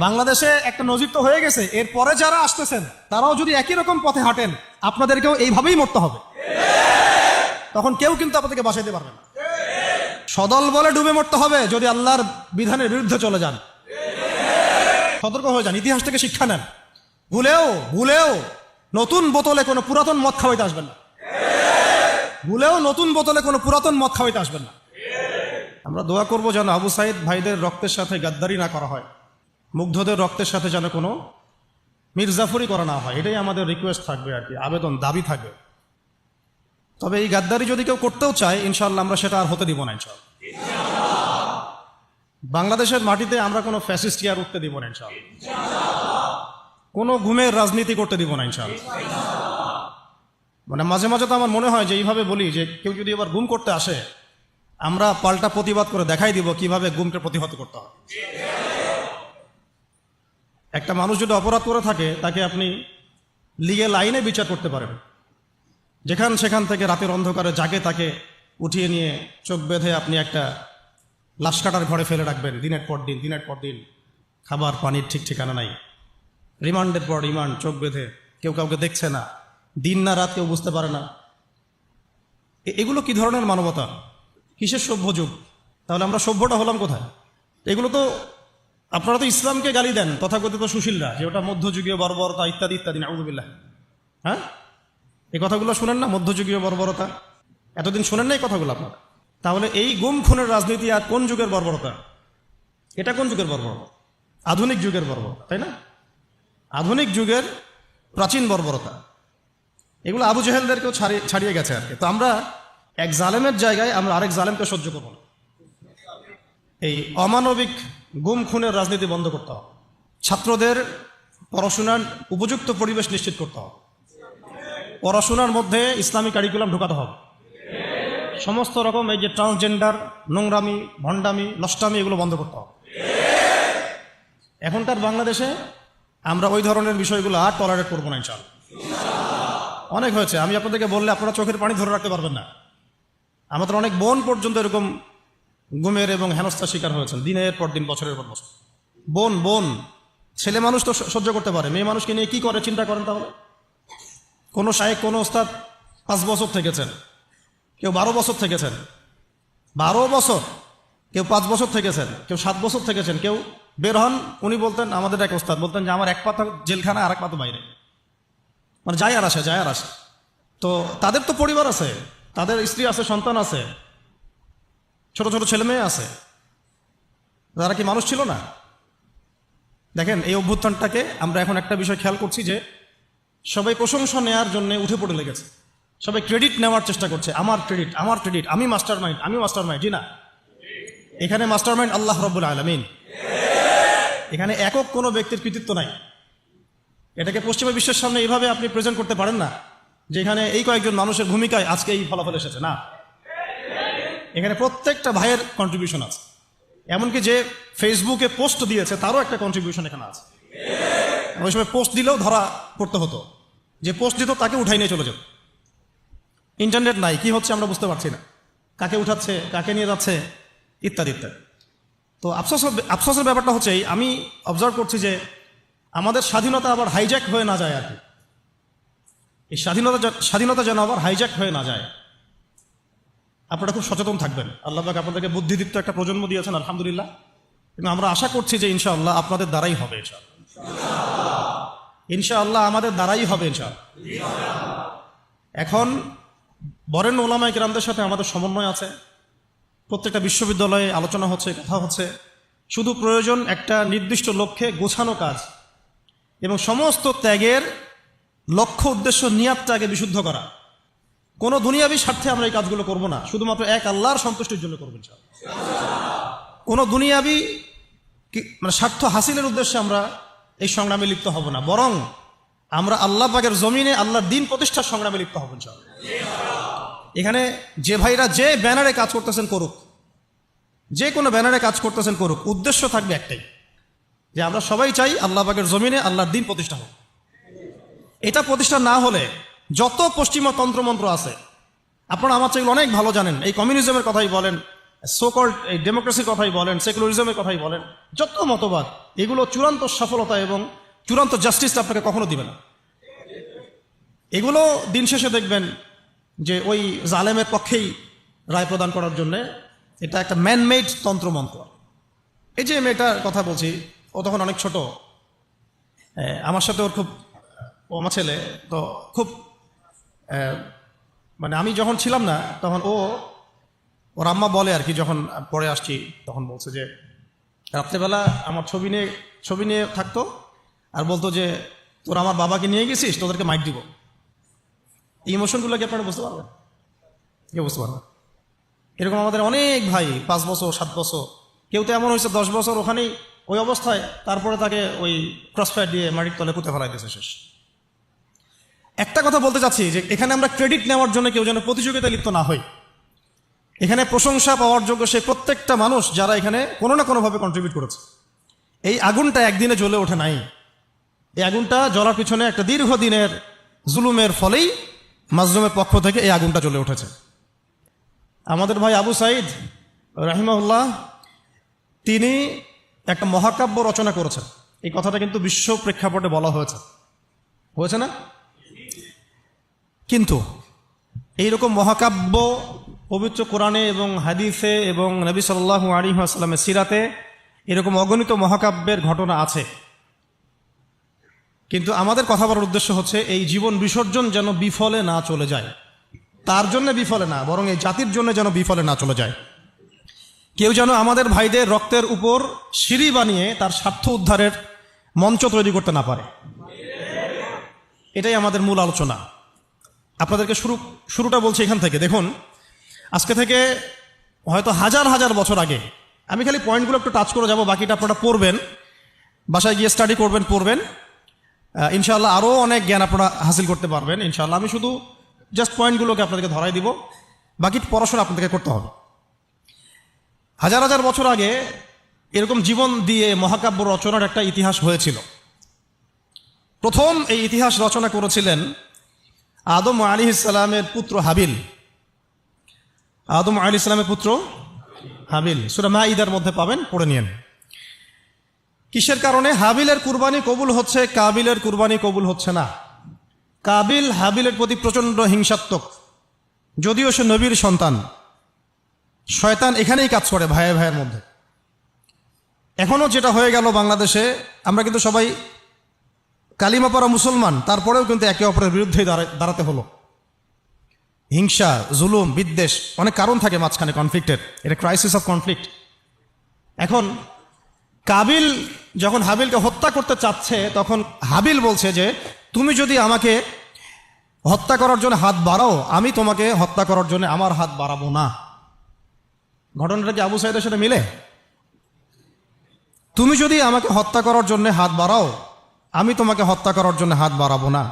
বাংলাদেশে একটা নজির তো হয়ে গেছে, এরপরে যারা আসতেছেন তারাও যদি একই রকম পথে হাঁটেন, আপনাদেরকেও এইভাবেই মরতে হবে। তখন কেউ কিন্তু আপনাদেরকে বাঁচাইতে পারবে না। সদল বলে ডুবে মরতে হবে যদি আল্লাহর বিধানের বিরুদ্ধে চলে যান। সতর্ক হয়ে যান, ইতিহাস থেকে শিক্ষা নেন। ভুলেও নতুন বোতলে কোনো পুরাতন মদ খাওয়াইতে আসবেন না। ভুলেও নতুন বোতলে কোনো পুরাতন মদ খাওয়াইতে আসবেন না। আমরা দোয়া করবো যেন আবু সাইদ ভাইদের রক্তের সাথে গাদ্দারি না করা হয়, মুগ্ধদের রক্তের সাথে যেন কোনো মির্জাফরি করা না হয়। এটাই আমাদের রিকোয়েস্ট থাকবে আর কি, আবেদন, দাবি থাকবে। তবে এই গাদ্দারি যদি কেউ করতেও চায়, ইনশাআল্লাহ আমরা সেটা আর হতে দিব না ইনশাআল্লাহ। বাংলাদেশের মাটিতে আমরা কোনো ফ্যাসিস্ট আর উঠতে দিব না ইনশাআল্লাহ। কোনো ঘুমের রাজনীতি করতে দিব না ইনশাআল্লাহ। মানে মাঝে মাঝে তো আমার মনে হয় যে এইভাবে বলি যে কেউ যদি এবার গুম করতে আসে, আমরা পাল্টা প্রতিবাদ করে দেখাই দিব কিভাবে গুমকে প্রতিহত করতে হয়। একটা মানুষ যদি অপরাধ করে থাকে তাকে আপনি লিগ্যাল আইনে বিচার করতে পারেন। সেখান থেকে রাতের অন্ধকারে জাগে তাকে উঠিয়ে নিয়ে চোখ বেঁধে আপনি একটা লাশ কাটার ঘরে ফেলে রাখবেন দিনের পর দিন, খাবার পানির ঠিক ঠিকানা নাই, রিমান্ডের পর রিমান্ড, চোখ বেঁধে, কেউ কাউকে দেখছে না, দিন না রাত কেউ বুঝতে পারে না। এগুলো কি ধরনের মানবতা? কিসের সভ্য যুগ? তাহলে আমরা সভ্যটা হলাম কোথায়? এগুলো তো আপনারা তো ইসলামকে গালি দেন তথাকথিত সুশীলরা, যে ওটা মধ্যযুগীয় বর্বরতা ইত্যাদি ইত্যাদি, নাউযুবিল্লাহ। হ্যাঁ, এই কথাগুলো শুনেন না, মধ্যযুগীয় বর্বরতা? এতদিন শোনেন না এই কথাগুলো আপনারা? তাহলে এই গুম খুনের রাজনীতি আর কোন যুগের বর্বরতা? এটা কোন যুগের বর্বরতা? আধুনিক যুগের বর্বরতা, তাই না? আধুনিক যুগের প্রাচীন বর্বরতা। এগুলো আবু জেহেলদেরকেও ছাড়িয়ে গেছে আর কি। তো আমরা এক জালেমের জায়গায় আমরা আরেক জালেমকে সহ্য করব না। এই অমানবিক গুম খুনের রাজনীতি বন্ধ করতে হবে। ছাত্রদের পড়াশোনার উপযুক্ত পরিবেশ নিশ্চিত করতে হবে। পড়াশোনার মধ্যে ইসলামিক কারিকুলাম ঢোকাতে হবে। সমস্ত রকম এই যে ট্রান্সজেন্ডার, নোংরামি, ভণ্ডামি, নষ্টামি, এগুলো বন্ধ করতে হবে। এখনকার বাংলাদেশে আমরা ওই ধরনের বিষয়গুলো আর টলারেট করবো না ইনশাআল্লাহ। অনেক হয়েছে, আমি আপনাদেরকে বললে আপনারা চোখের পানি ধরে রাখতে পারবেন না। আমাদের অনেক বোন পর্যন্ত এরকম গুমের এবং হেনস্থার শিকার হয়েছেন দিনের পর দিন, বছরের পর বছর। বোন, ছেলে মানুষ তো সহ্য করতে পারে, মেয়ে মানুষকে নিয়ে কি করে চিন্তা করেন তাহলে। কোনো শায়েখ, কোনো ওস্তাদ 5 বছর থেকেছেন, কেউ 12 বছর থেকেছেন, 12 বছর, কেউ 5 বছর থেকেছেন, কেউ 7 বছর থেকেছেন। কেউ বের হন, উনি বলতেন, আমাদের এক ওস্তাদ বলতেন যে আমার এক পাতা জেলখানা আর এক পাতা বাইরে, মানে যায় আর আসে। তো তাদের তো পরিবার আছে, তাদের স্ত্রী আছে, সন্তান আছে, ছোট ছোট ছেলে মেয়ে আছে। তারা কি মানুষ ছিল না? দেখেন, এই অভ্যুত্থানটাকে আমরা এখন একটা বিষয় খেয়াল করছি যে সবাই প্রশংসা নেওয়ার জন্য উঠে পড়ে লেগেছে, সবাই ক্রেডিট নেওয়ার চেষ্টা করছে। আমার ক্রেডিট, আমি মাস্টার মাইন্ড। জি না, এখানে মাস্টার মাইন্ড আল্লাহ রাব্বুল আলামিন। এখানে একক কোনো ব্যক্তির কৃতিত্ব নাই। এটাকে পশ্চিমা বিশ্বের সামনে এইভাবে আপনি প্রেজেন্ট করতে পারেন না যে এখানে এই কয়েকজন মানুষের ভূমিকায় আজকে এই ফলাফল এসেছে। না, এখানে প্রত্যেকটা ভাইয়ের কন্ট্রিবিউশন আছে। এমনকি যে ফেসবুকে পোস্ট দিয়েছে তারও একটা কন্ট্রিবিউশন এখানে আছে। ওই সময় পোস্ট দিলেও ধরা পড়তে হতো, যে পোস্ট দিত তাকে উঠাই নিয়ে চলে যেত। ইন্টারনেট নাই, কি হচ্ছে আমরা বুঝতে পারছি না, কাকে উঠাচ্ছে, কাকে নিয়ে যাচ্ছে, ইত্যাদি ইত্যাদি। তো আফসোসের ব্যাপারটা হচ্ছে আমি অবজার্ভ করছি যে আমাদের স্বাধীনতা আবার হাইজ্যাক হয়ে না যায় আর কি। এই স্বাধীনতা যেন আবার হাইজ্যাক হয়ে না যায়। আপনারা খুব সচেতন থাকবেন। আল্লাহ পাক আপনাদেরকে বুদ্ধিদীপ্ত একটা প্রজন্ম দিয়েছেন, আলহামদুলিল্লাহ। কিন্তু আমরা আশা করছি যে ইনশাআল্লাহ আপনাদের দ্বারাই হবে। ইনশাআল্লাহ আমাদের দ্বারাই হবে ইনশাআল্লাহ। এখন বরেণ্য ওলামায়ে কেরামদের সাথে আমাদের সমন্বয় আছে, প্রত্যেকটা বিশ্ববিদ্যালয়ে আলোচনা হচ্ছে, কথা হচ্ছে। শুধু প্রয়োজন একটা নির্দিষ্ট লক্ষ্যে গোছানো কাজ এবং সমস্ত ত্যাগের লক্ষ্য, উদ্দেশ্য, নিয়াতটাকে বিশুদ্ধ করা। কোনো দুনিয়াবি স্বার্থে আমরা এই কাজগুলো করব না, শুধুমাত্র এক আল্লাহর সন্তুষ্টির জন্য করবেন। কোনো দুনিয়াবি মানে স্বার্থ হাসিলের উদ্দেশ্যে আমরা এই সংগ্রামে লিপ্ত হব না, বরং আমরা আল্লাহ পাকের জমিনে আল্লাহর দ্বীন প্রতিষ্ঠার সংগ্রামে লিপ্ত হব ইনশাআল্লাহ। এখানে যে ভাইরা যে ব্যানারে কাজ করতেছেন করুক, যে কোনো ব্যানারে কাজ করতেছেন করুক, উদ্দেশ্য থাকবে একটাই, যে আমরা সবাই চাই আল্লাহ পাকের জমিনে আল্লাহর দ্বীন প্রতিষ্ঠা হোক। এটা প্রতিষ্ঠা না হলে যত পশ্চিমা তন্ত্রমন্ত্র আছে, আপনারা আমার চেয়ে অনেক ভালো জানেন, এই কমিউনিজমের কথাই বলেন, সোকল্ড এই ডেমোক্রেসির কথাই বলেন, সেকুলারিজমের কথাই বলেন, যত মতবাদ, এগুলো চূড়ান্ত সফলতা এবং চূড়ান্ত জাস্টিস আপনাকে কখনো দিবে না। এগুলো দিন শেষে দেখবেন যে ওই জালেমের পক্ষেই রায় প্রদান করার জন্য এটা একটা ম্যানমেড তন্ত্রমন্ত্র। এই যে মেয়েটার কথা বলছি, ও তখন অনেক ছোট, আমার সাথে ওর খুব, ও আমার ছেলে তো খুব, মানে আমি যখন ছিলাম না তখন ওর আম্মা বলে আর কি, যখন পরে আসছি তখন বলছে যে রাত্রেবেলা আমার ছবি নিয়ে থাকতো আর বলতো যে তোরা আমার বাবাকে নিয়ে গেছিস, তোদেরকে মাইক দিব। এই ইমোশনগুলো কি আপনারা বুঝতে পারবেন? কেউ বুঝতে পারবেন? এরকম আমাদের অনেক ভাই 5 বছর 7 বছর, কেউ তো এমন হয়েছে 10 বছর ওখানেই ওই অবস্থায়, তারপরে তাকে ওই ক্রসফায়ার দিয়ে মাটির তলে পুঁতে ফেলাই দিয়েছে, শেষ। একটা কথা বলতে চাচ্ছি যে এখানে আমরা ক্রেডিট নেওয়ার জন্য কেউ যেন প্রতিযোগিতায় লিপ্ত না হই। এখানে প্রশংসা পাওয়ার যোগ্য সেই প্রত্যেকটা মানুষ যারা এখানে কোনো না কোনোভাবে কন্ট্রিবিউট করেছে। এই আগুনটা একদিনে জ্বলে ওঠে নাই, এই আগুনটা জ্বলার পিছনে একটা দীর্ঘদিনের জুলুমের ফলেই মাজলুমের পক্ষ থেকে এই আগুনটা জ্বলে উঠেছে। আমাদের ভাই আবু সাঈদ রাহিমাহুল্লাহ, তিনি একটা মহাকাব্য রচনা করেছেন। এই কথাটা কিন্তু বিশ্ব প্রেক্ষাপটে বলা হয়েছে না? কিন্তু এইরকম মহাকাব্য পবিত্র কোরআনে এবং হাদিসে এবং নবী সাল্লাল্লাহু আলাইহি ওয়াসাল্লামের সিরাতে এরকম অগণিত মহাকাব্যের ঘটনা আছে। কিন্তু আমাদের কথা বলার উদ্দেশ্য হচ্ছে এই জীবন বিসর্জন যেন বিফলে না চলে যায়, তার জন্য বিফলে না, বরং এই জাতির জন্য যেন বিফলে না চলে যায়। কেউ যেন আমাদের ভাইদের রক্তের উপর সিঁড়ি বানিয়ে তার স্বার্থ উদ্ধারের মঞ্চ তৈরি করতে না পারে। এটাই আমাদের মূল আলোচনা। আপনাদেরকে শুরুটা বলছি এখান থেকে। দেখুন, আজকে থেকে হয়তো হাজার হাজার বছর আগে, আমি খালি পয়েন্টগুলো একটু টাচ করে যাব, বাকিটা আপনারা পড়বেন, বাসায় গিয়ে স্টাডি করবেন, পড়বেন, ইনশাআল্লাহ আরও অনেক জ্ঞান আপনারা হাসিল করতে পারবেন ইনশাআল্লাহ। আমি শুধু জাস্ট পয়েন্টগুলোকে আপনাদেরকে ধরাই দিব, বাকি পড়াশোনা আপনাদেরকে করতে হবে। হাজার হাজার বছর আগে এরকম জীবন দিয়ে মহাকাব্য রচনার একটা ইতিহাস হয়েছিল। প্রথম এই ইতিহাস রচনা করেছিলেন আদম আলাইহিস সালামের পুত্র হাবিল। আদম আলাইহিস সালামের পুত্র হাবিল, সূরা মাঈদার মধ্যে পাবেন, পড়ে নিয়েন। কিসের কারণে হাবিলের কুরবানি কবুল হচ্ছে, কাবিলের কুরবানি কবুল হচ্ছে না? কাবিল হাবিলের প্রতি প্রচণ্ড হিংসাত্মক, যদিও সে নবীর সন্তান। শয়তান এখানেই কাজ করে ভাইয়ের ভাইয়ের মধ্যে। এখনও যেটা হয়ে গেল বাংলাদেশে, আমরা কিন্তু সবাই কালিমা পড়া মুসলমান, তারপরেও কিন্তু একে অপরের বিরুদ্ধেই দাঁড়াতে হলো। হিংসা, জুলুম, বিদ্বেষ, অনেক কারণ থাকে মাঝখানে কনফ্লিক্টের, এটা ক্রাইসিস অফ কনফ্লিক্ট। এখন কাবিল যখন হাবিলকে হত্যা করতে চাচ্ছে, তখন হাবিল বলছে যে তুমি যদি আমাকে হত্যা করার জন্য হাত বাড়াও, আমি তোমাকে হত্যা করার জন্য আমার হাত বাড়াবো না। ঘটনাটা কি আবু সাঈদের সাথে মিলে? তুমি যদি আমাকে হত্যা করার জন্য হাত বাড়াও, আমি তোমাকে হত্যা করার জন্য হাত বাড়াবো না।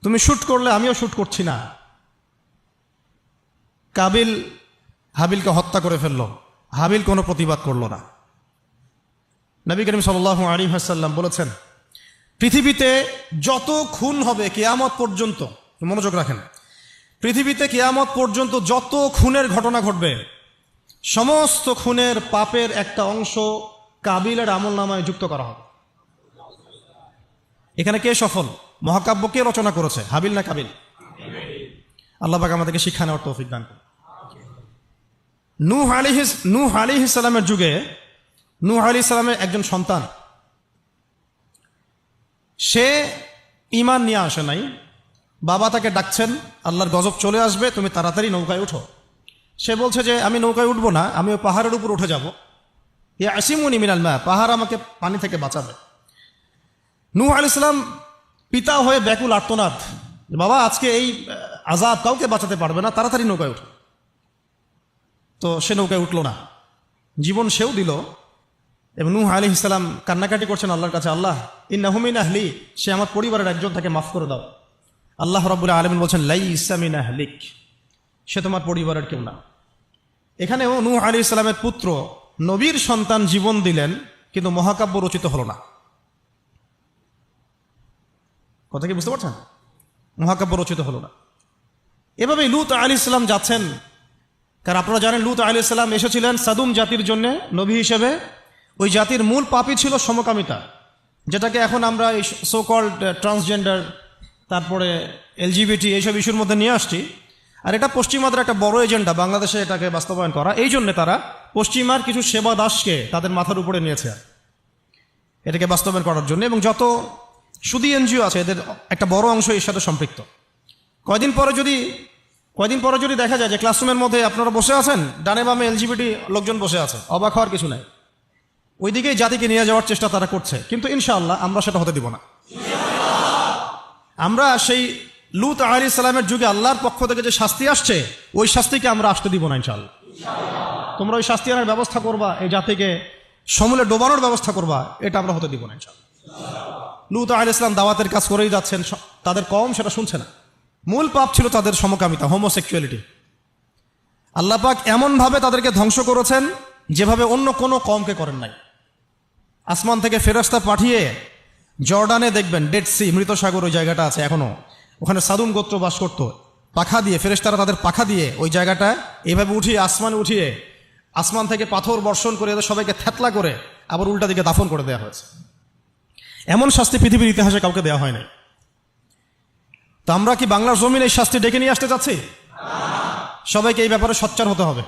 তুমি শুট করলে আমিও শুট করছি না। কাবিল হাবিলকে হত্যা করে ফেলল, হাবিল কোনো প্রতিবাদ করল না। নবী করিম সাল্লাল্লাহু আলাইহি ওয়াসাল্লাম বলেছেন, পৃথিবীতে যত খুন হবে কিয়ামত পর্যন্ত, মনোযোগ রাখেন, পৃথিবীতে কিয়ামত পর্যন্ত যত খুনের ঘটনা ঘটবে, সমস্ত খুনের পাপের একটা অংশ কাবিলের আমলনামায় যুক্ত করা হবে। এখানে কে সফল? মহাকাব্য কে রচনা করেছে, হাবিল না কাবিল? আল্লাহ পাক আমাদেরকে শিক্ষা নেওয়ার তৌফিক দান করুন। নূহ আলাইহিস সালামের যুগে নূহ আলাইহিস সালামের একজন সন্তান, সে ঈমান নিয়ে আসে নাই। বাবা তাকে ডাকছেন, আল্লাহর গজব চলে আসবে, তুমি তাড়াতাড়ি নৌকায় উঠো। সে বলছে যে আমি নৌকায় উঠবো না, আমি ওই পাহাড়ের উপর উঠে যাব। ইয়াসিমুনি মিনাল মা, পাহাড় আমাকে পানি থেকে বাঁচাবে। নূহ আলাইহিস সালাম পিতা হয়ে ব্যাকুল আর্তনাদ, বাবা আজকে এই আযাব কাউকে বাঁচাতে পারবে না, তাড়াতাড়ি নৌকায় উঠো। তো সে নৌকায় উঠল না, জীবন সেও দিল। এবং নূহ আলাইহিস সালাম কান্নাকাটি করছেন আল্লাহর কাছে, আল্লাহ ইন্নাহু মিন আহলি, সে আমার পরিবারের একজন, তাকে মাফ করে দাও। আল্লাহ রাব্বুল আলামিন বলছেন লাইসা মিন আহলিক, সে তোমার পরিবারের কেউ না। এখানেও নূহ আলাইহিস সালামের পুত্র নবীর সন্তান জীবন দিলেন, কিন্তু মহাকাব্য রচিত হলো না। কথা কি বুঝতে পারছেন? মহাকাব্য রচিত হলো না। এভাবেই লূত আলাইহিস সালাম যাচ্ছেন কারণ আপনারা জানেন লূত আলাইহিস সালাম এসেছিলেন সাদুম জাতির জন্য নবী হিসেবে। ওই জাতির মূল পাপই ছিল সমকামিতা, যেটাকে এখন আমরা এই সো কল্ড ট্রান্সজেন্ডার, তারপরে এলজিবিটি এইসব ইস্যুর মধ্যে নিয়ে আসছি। আর এটা পশ্চিমাদের একটা বড় এজেন্ডা, বাংলাদেশে এটাকে বাস্তবায়ন করা। এই জন্য তারা পশ্চিমার কিছু সেবা দাসকে তাদের মাথার উপরে নিয়েছে এটাকে বাস্তবায়ন করার জন্য, এবং যত সুদী এনজিও আছে এদের একটা বড় অংশ এর সাথে সম্পৃক্ত। কয়দিন পরে যদি দেখা যায় যে ক্লাসরুমের মধ্যে আপনারা বসে আছেন, ডানে বামে এলজিবিটি লোকজন বসে আছে, অবাক হওয়ার কিছু নাই। ওইদিকেই জাতিকে নিয়ে যাওয়ার চেষ্টা তারা করছে, কিন্তু ইনশাআল্লাহ আমরা সেটা হতে দিব না। আমরা সেই লূত আলাইহিস সালামের যুগে আল্লাহর পক্ষ থেকে যে শাস্তি আসছে, ওই শাস্তিকে আমরা আসতে দিব না ইনশাআল্লাহ। তোমরা ওই শাস্তি আনার ব্যবস্থা করবা, এই জাতিকে সমূলে ডোবানোর ব্যবস্থা করবা, এটা আমরা হতে দিব না ইনশাআল্লাহ। লূত আলাইহিস সালাম দাওয়াতের কাজ করেই যাচ্ছেন, তাদের কওম সেটা শুনছে না। মূল পাপ ছিল তাদের সমকামিতা, হোমোসেক্সুয়ালিটি। আল্লাহ পাক এমনভাবে তাদেরকে ধ্বংস করেছেন যেভাবে অন্য কোনো কওমকে করেন নাই। আসমান থেকে ফেরেশতা পাঠিয়ে জর্ডানে দেখবেন ডেড সি, মৃত সাগর, ওই জায়গাটা আছে এখনো, ওখানে সাদুম গোত্র বাস করত। পাখা দিয়ে ফেরেশতারা তাদের পাখা দিয়ে ওই জায়গাটা এইভাবে উঠিয়ে আসমানে উঠিয়ে আসমান থেকে পাথর বর্ষণ করে এদের সবাইকে থ্যাতলা করে আবার উল্টা দিকে দাফন করে দেওয়া হয়েছে। এমন শাস্তি পৃথিবীর ইতিহাসে কাউকে দেওয়া হয় নাই। তো আমরা কি বাংলার জমিন এই শাস্তি ডেকে নিয়ে আসতে চাচ্ছি? সবাইকে এই ব্যাপারে সোচ্চার হতে হবে।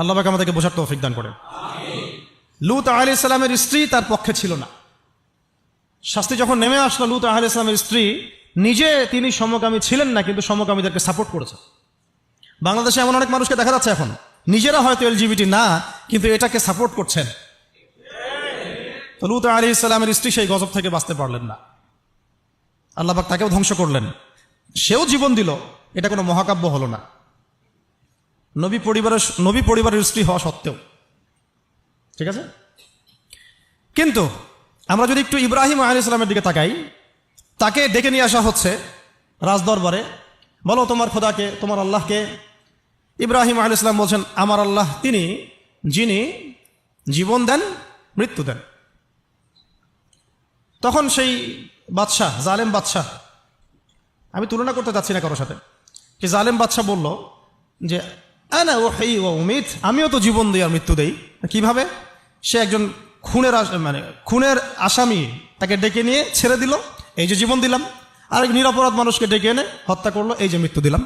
আল্লাহ পাক আমাদেরকে বোঝার তৌফিক দান করে। লূত আলাইহিস সালামের স্ত্রী তার পক্ষে ছিল না। শাস্তি যখন নেমে আসলো, লূত আলাইহিস সালামের স্ত্রী নিজে তিনি সমকামী ছিলেন না, কিন্তু সমকামীদেরকে সাপোর্ট করেছে। বাংলাদেশে এমন অনেক মানুষকে দেখা যাচ্ছে এখন, নিজেরা হয়তো এলজিবিটি না, কিন্তু এটাকে সাপোর্ট করছেন। তো লূত আলাইহিস সালামের স্ত্রী সেই গজব থেকে বাঁচতে পারলেন না, আল্লাহ পাক তাকেও ধ্বংস করলেন। সেও জীবন দিল, এটা কোনো মহাকাব্য হলো না, নবী পরিবারের স্ত্রী হওয়া সত্ত্বেও। ঠিক আছে, কিন্তু আমরা যদি একটু ইব্রাহিম আলাইহিস সালামের দিকে তাকাই, তাকে ডেকে নিয়ে আসা হচ্ছে রাজদরবারে, বলো তোমার খোদাকে, তোমার আল্লাহকে। ইব্রাহিম আলাইহিস সালাম বলছেন, আমার আল্লাহ তিনি যিনি জীবন দেন, মৃত্যু দেন। তখন সেই বাদশাহ, জালেম বাদশাহ, আমি তুলনা করতে চাচ্ছি না কারোর সাথে, কি জালেম বাদশাহ বলল যে আনা উহয়ী ওয়া উমীত, আমিও তো জীবন দিই আর মৃত্যু দেই। কিভাবে? সে একজন খুনের আসামি, তাকে ডেকে নিয়ে ছেড়ে দিল, এই যে জীবন দিলাম। আর এক নিরপরাধ মানুষকে ডেকে এনে হত্যা করলো, এই যে মৃত্যু দিলাম।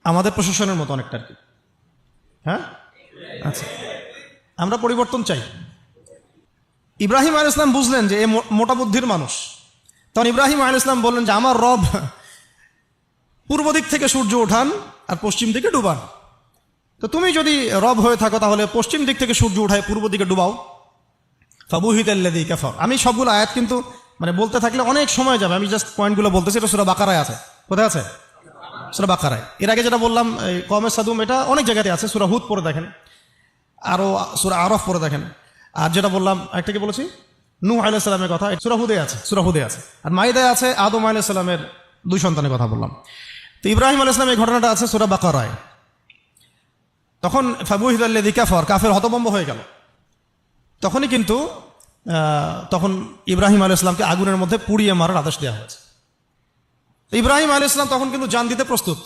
আমাদের প্রশাসনের মতো অনেকটা আর কি। হ্যাঁ, আচ্ছা, আমরা পরিবর্তন চাই। ইব্রাহিম আলাইহিস সালাম বুঝলেন যে এ মোটা বুদ্ধির মানুষ। তখন ইব্রাহিম আলাইহিস সালাম বললেন যে আমার রব পূর্ব দিক থেকে সূর্য ওঠান আর পশ্চিম দিকে ডুবান। তো তুমি যদি রব হয়ে থাকো, তাহলে পশ্চিম দিক থেকে সূর্য উঠায় পূর্ব দিকে ডুবাও। ফাবুহিতাল্লাযী কাফার। আমি সবগুলো আয়াত কিন্তু বলতে থাকলে অনেক সময় যাবে, আমি জাস্ট পয়েন্টগুলো বলতেছি। এটা সূরা বাকারায় আছে। কোথায় আছে? সূরা বাকারায়। এর আগে যেটা বললাম কওমে সাদুম, এটা অনেক জায়গাতে আছে। সূরা হুদ পড়ে দেখেন, আরও সূরা আরাফ পড়ে দেখেন। আর যেটা বললাম একটা কি বলেছি, নূহ আলাইহিস সালামের কথা, সূরা হুদে আছে। আর মাইদায় আছে আদম আলাইহিস সালামের 2 সন্তানের কথা বললাম। তো ইব্রাহিম আলাইহিস সালামের ঘটনাটা আছে সূরা বাকারায়। তখন ফাবুহিতাল্লাযী কাফার, কাফের হতভম্ব হয়ে গেল। তখনই কিন্তু তখন ইব্রাহিম আলাইহিস সালামকে আগুনের মধ্যে পুড়িয়ে মারার আদেশ দেওয়া হয়েছে। ইব্রাহিম আলাইহিস সালাম তখন কিন্তু জান দিতে প্রস্তুত,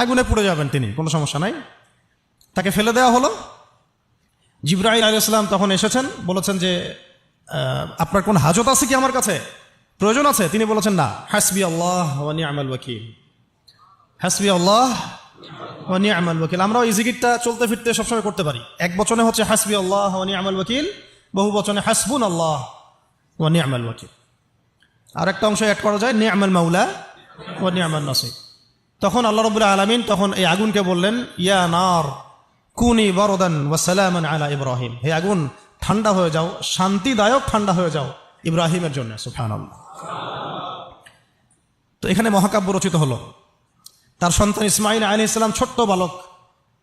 আগুনে পুড়ে যাবেন তিনি, কোনো সমস্যা নাই। তাকে ফেলে দেওয়া হলো। জিবরাইল আলাইহিস সালাম তখন এসেছেন, বলেছেন যে আপনার কোন হাজত আছে কি আমার কাছে, প্রয়োজন আছে? তিনি বলেছেন না, হাসবি আল্লাহ ওয়া নি'মাল ওয়াকিল, হাসবি আল্লাহ ওয়া নি'মাল ওয়াকিল। আমরা এই জিকিরটা চলতে ফিরতে সবসময় করতে পারি। এক বচনে হচ্ছে হাসবি আল্লাহ ওয়া নি'মাল ওয়াকিল, বহু বচনে হাসবুন আল্লাহ ওয়া নি'মাল ওয়াকিল। আর একটা অংশ অ্যাড করা যায় নি'মাল মাওলা ওয়া নি'মান নাসির। তখন আল্লাহ রাব্বুল আলামিন তখন এই আগুনকে বললেন, ইয়া নার কুনি বারদান ওয়া সালামান আলা ইব্রাহিম, হে আগুন ঠান্ডা হয়ে যাও, শান্তিদায়ক ঠান্ডা হয়ে যাও ইব্রাহিমের জন্য। সুবহানাল্লাহ। তো এখানে মহাকাব্য রচিত হলো। তার সন্তান ইসমাইল আলাইহিস সালাম ছোট্ট বালক,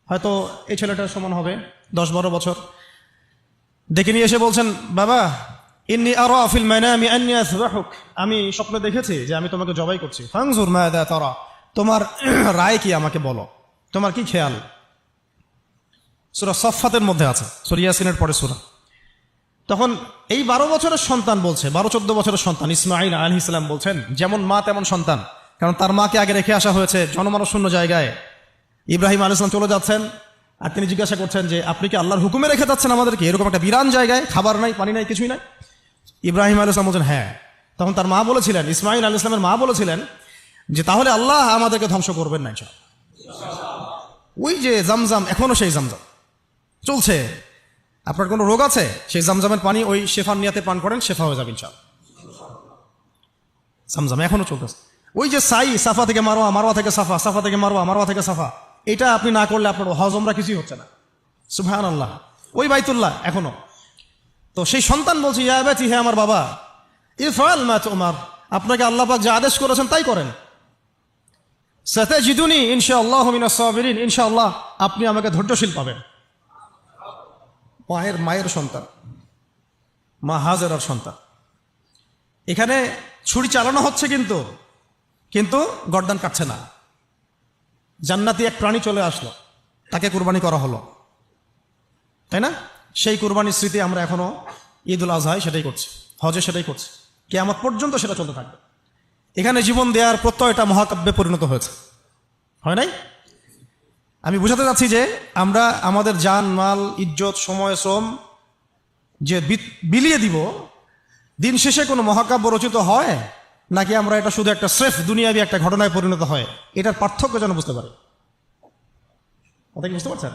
হয়তো এই ছেলেটার সমান হবে 10-12 বছর, ডেকে নিয়ে এসে বলছেন, বাবা ইন্নী আরা ফিল মানামি আন্নী আযবাহুক, আমি স্বপ্নে দেখেছি যে আমি তোমাকে জবাই করছি। ফানজুর মাযা তারা, তোমার রায় কি, আমাকে বলো, তোমার কি খেয়াল? সূরা সফফাতের মধ্যে আছে, সূরা ইয়াসিনের পরে সূরা। তখন এই 12 বছরের সন্তান বলছে, 12-14 বছরের সন্তান ইসমাইল আলাইহিস সালাম বলছেন, যেমন মা তেমন সন্তান। কারণ তার মাকে আগে রেখে আসা হয়েছে জনমানবশূন্য জায়গায়। ইব্রাহিম আলাইহিস সালাম চলে যাচ্ছেন, আর তিনি জিজ্ঞাসা করছেন যে আপনি কি আল্লাহর হুকুমে রেখে যাচ্ছেন আমাদেরকে এরকম একটা বিরান জায়গায়, খাবার নাই, পানি নাই, কিছুই নাই? ইব্রাহিম আলাইহিস সালাম বলছেন হ্যাঁ। তখন তার মা বলেছিলেন, ইসমাইল আলাইহিস সালামের মা বলেছিলেন যে তাহলে আল্লাহ আমাদেরকে ধ্বংস করবেন না ইনশাআল্লাহ। ওই যে জামজাম, এখনো সেই জামজাম চলছে। আপনার কোনো রোগ আছে, সেই জামজামের পানি ওই শেফার নিয়াতে পান করেন, শেফা হয়ে যাবে ইনশাআল্লাহ। জামজাম এখনো চলতেছে। ওই যে সাই, সাফা থেকে মারোয়া, মারোয়া থেকে সাফা, সাফা থেকে মারোয়া, মারোয়া থেকে সাফা, এটা আপনি না করলে আপনার হজ উমরা কিছুই হচ্ছে না। সুবহানাল্লাহ। ওই বাইতুল্লাহ এখনো। তো সেই সন্তান বলছে ইয়া আবাতি, হে আমার বাবা, ইফআল মা তুমার, আপনাকে আল্লাহ পাক যে আদেশ করেছেন তাই করেন। সাতাজিদুনি ইনশাআল্লাহু মিনাস সাবিরিন, ইনশাআল্লাহ আপনি আমাকে ধৈর্যশীল পাবেন। মায়ের সন্তান, মা হাজেরার সন্তান। এখানে ছুরি চালানো হচ্ছে কিন্তু গর্দান কাটছে না। জান্নাতি এক প্রাণী চলে আসলো, তাকে কুরবানি করা হলো, তাই না? সেই কুরবানির স্মৃতি আমরা এখনো ঈদুল আজহায় সেটাই করছি, হজে সেটাই করছি, কিয়ামত পর্যন্ত সেটা চলতে থাকবে। এখানে জীবন দেওয়ার প্রত্যয়টা মহাকাব্যে পরিণত হয়েছে, হয় নাই? আমি বুঝাতে চাচ্ছি যে আমরা আমাদের জান, মাল, ইজ্জত, সময়, শ্রম যে বিলিয়ে দিব, দিন শেষে কোনো মহাকাব্য রচিত হয় নাকি আমরা এটা শুধু একটা স্রেফ দুনিয়াবি একটা ঘটনায় পরিণত হয়, এটার পার্থক্য যেন বুঝতে পারি। কথা কি বুঝতে পারছেন?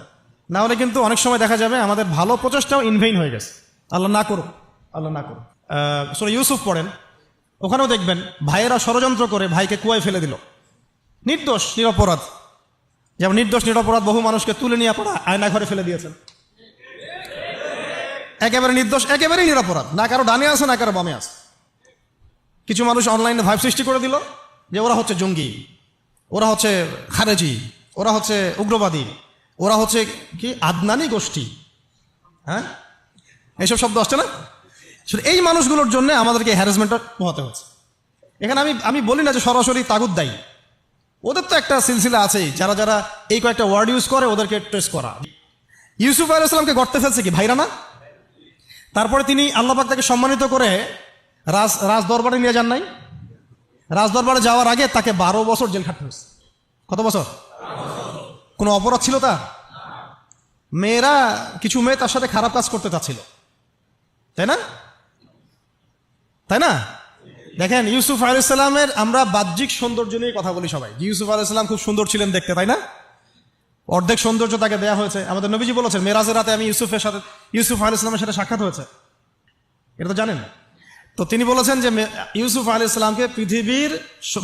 না হলে কিন্তু অনেক সময় দেখা যাবে আমাদের ভালো প্রচেষ্টাও ইনভেইন হয়ে গেছে। আল্লাহ না করুক, আল্লাহ না করুক। সূরা ইউসুফ পড়েন, ওখানেও দেখবেন ভাইয়েরা ষড়যন্ত্র করে ভাইকে কুয়ায় ফেলে দিল, নির্দোষ নিরপরাধ। যেমন নির্দোষ নিরপরাধ বহু মানুষকে তুলে নিয়ে পড়া আয়না ঘরে ফেলে দিয়েছেন। একেবারে নির্দোষ, একেবারেই নিরপরাধ, না কারো ডানে আছে না কারো বামে আছে। কিছু মানুষ অনলাইনে ভাইব সৃষ্টি করে দিল যে ওরা হচ্ছে জঙ্গি, ওরা হচ্ছে খারেজি, ওরা হচ্ছে উগ্রবাদী, ওরা হচ্ছে কি আদনানি গোষ্ঠী। হ্যাঁ, এইসব শব্দ আসছে না? এই মানুষগুলোর জন্য আমাদেরকে হ্যারাসমেন্টটা পোহাতে হচ্ছে। এখানে আমি বলি না যে সরাসরি তাগুত দায়ী, ওদের তো একটা সিলসিলা আছেই, যারা যারা এই কয়েকটা ওয়ার্ড ইউজ করে ওদেরকে ট্রেস করা। ইউসুফ আলাইহিস সালামকে গর্তে ফেলছে কি ভাইরা না? তারপরে তিনি আল্লাহ পাক তাকে সম্মানিত করে রাজ দরবারে নিয়ে যান নাই? রাজ দরবারে যাওয়ার আগে তাকে 12 বছর জেল খাটতে হয়েছে। কত বছর? কোনো অপরাধ ছিল তার? মেয়েরা, কিছু মেয়ে তার সাথে খারাপ কাজ করতে চাচ্ছিল, তাই না? তাই না? দেখেন ইউসুফ আলাইহিস সালামের, আমরা বাহ্যিক সৌন্দর্য নিয়ে কথা বলি সবাই, ইউসুফ আলাইহিস সালাম খুব সুন্দর ছিলেন দেখতে, তাই না? অর্ধেক সৌন্দর্য তাকে দেয়া হয়েছে। আমাদের নবীজি বলেছেন মেরাজের রাতে আমি ইউসুফ আলাইহিস সালামের সাথে সাক্ষাৎ হয়েছে, এটা তো জানেন। তো তিনি বলেছেন যে ইউসুফ আলাইহিস সালামকে পৃথিবীর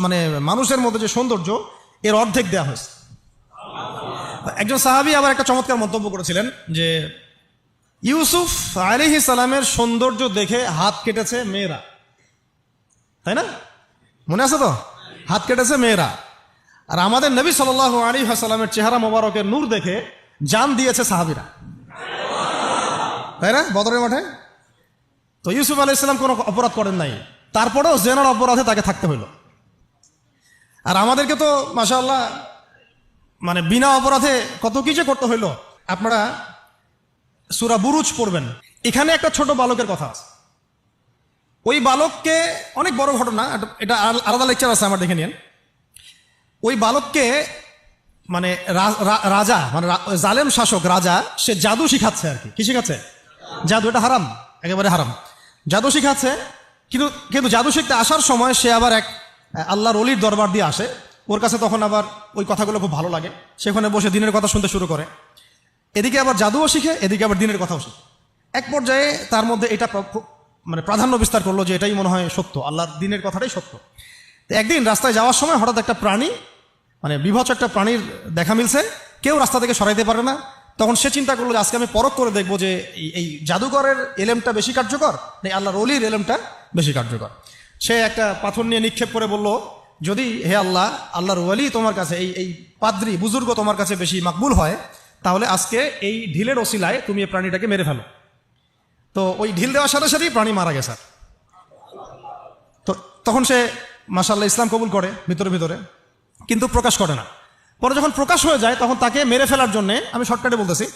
মানে মানুষের মধ্যে যে সৌন্দর্য এর অর্ধেক দেয়া হয়েছে। একজন সাহাবী আবার একটা চমৎকার মন্তব্য করেছিলেন যে ইউসুফ আলাইহিস সালামের সৌন্দর্য দেখে হাত কেটেছে মেয়েরা, তাই না? মনে আছে তো? হাত কেটেছে মেয়েরা। আর আমাদের নবী সাল্লাল্লাহু আলাইহি ওয়াসাল্লামের চেহারা মোবারকের নূর দেখে জান দিয়েছে সাহাবীরা, তাই না? বদরের মাঠে। তো ইউসুফ আলাইহিস সালাম কোনো অপরাধ করেন নাই, তারপরেও জেনার অপরাধে তাকে থাকতে হইল। আর আমাদেরকে তো মাশাআল্লাহ মানে বিনা অপরাধে কত কিছু করতে হইল। আপনারা সূরা বুরুজ পড়বেন, এখানে একটা ছোট বালকের কথা আছে। ওই বালককে, অনেক বড় ঘটনা, এটা আলাদা লেকচার আছে আমার, দেখে নিন। ওই বালককে মানে রাজা, মানে জালেম শাসক রাজা, সে জাদু শিখাচ্ছে আর কি। কি শিখাচ্ছে? জাদু। এটা হারাম, একেবারে হারাম। জাদু শিখাচ্ছে, কিন্তু জাদু শিখতে আসার সময় সে আবার এক আল্লাহর ওলির দরবার দিয়ে আসে। ওর কাছে তখন আবার ওই কথাগুলো খুব ভালো লাগে, সেখানে বসে দিনের কথা শুনতে শুরু করে। এদিকে আবার জাদুও শিখে, এদিকে আবার দিনের কথাও শিখে। এক পর্যায়ে তার মধ্যে এটা মানে প্রাধান্য বিস্তার করলো যে এটাই মনে হয় সত্য, আল্লাহর দিনের কথাটাই সত্য। তো একদিন রাস্তায় যাওয়ার সময় হঠাৎ একটা প্রাণী, মানে বিভৎস একটা প্রাণীর দেখা মিলছে, কেউ রাস্তা থেকে সরাইতে পারে না। তখন সে চিন্তা করলো যে আজকে আমি পরখ করে দেখবো যে এই জাদুকরের এলেমটা বেশি কার্যকর না আল্লাহর ওলির এলেমটা বেশি কার্যকর। সে একটা পাথর নিয়ে নিক্ষেপ করে বলল, যদি হে আল্লাহ, আল্লাহর ওলি তোমার কাছে, এই পাদ্রী বুজুর্গ তোমার কাছে বেশি মাকবুল হয়, তাহলে আজকে এই ঢিলের ওসিলায় তুমি এই প্রাণীটাকে মেরে ফেলো। তো ওই ঢিল দেওয়ার সাথে সাথেই প্রাণী মারা গেছে। তো তখন সে মাশাআল্লাহ ইসলাম কবুল করে ভিতরে ভিতরে, কিন্তু প্রকাশ করে না। পরে যখন প্রকাশ হয়ে যায় তখন তাকে মেরে ফেলার জন্য, আমি শর্টকাটে বলতেছি,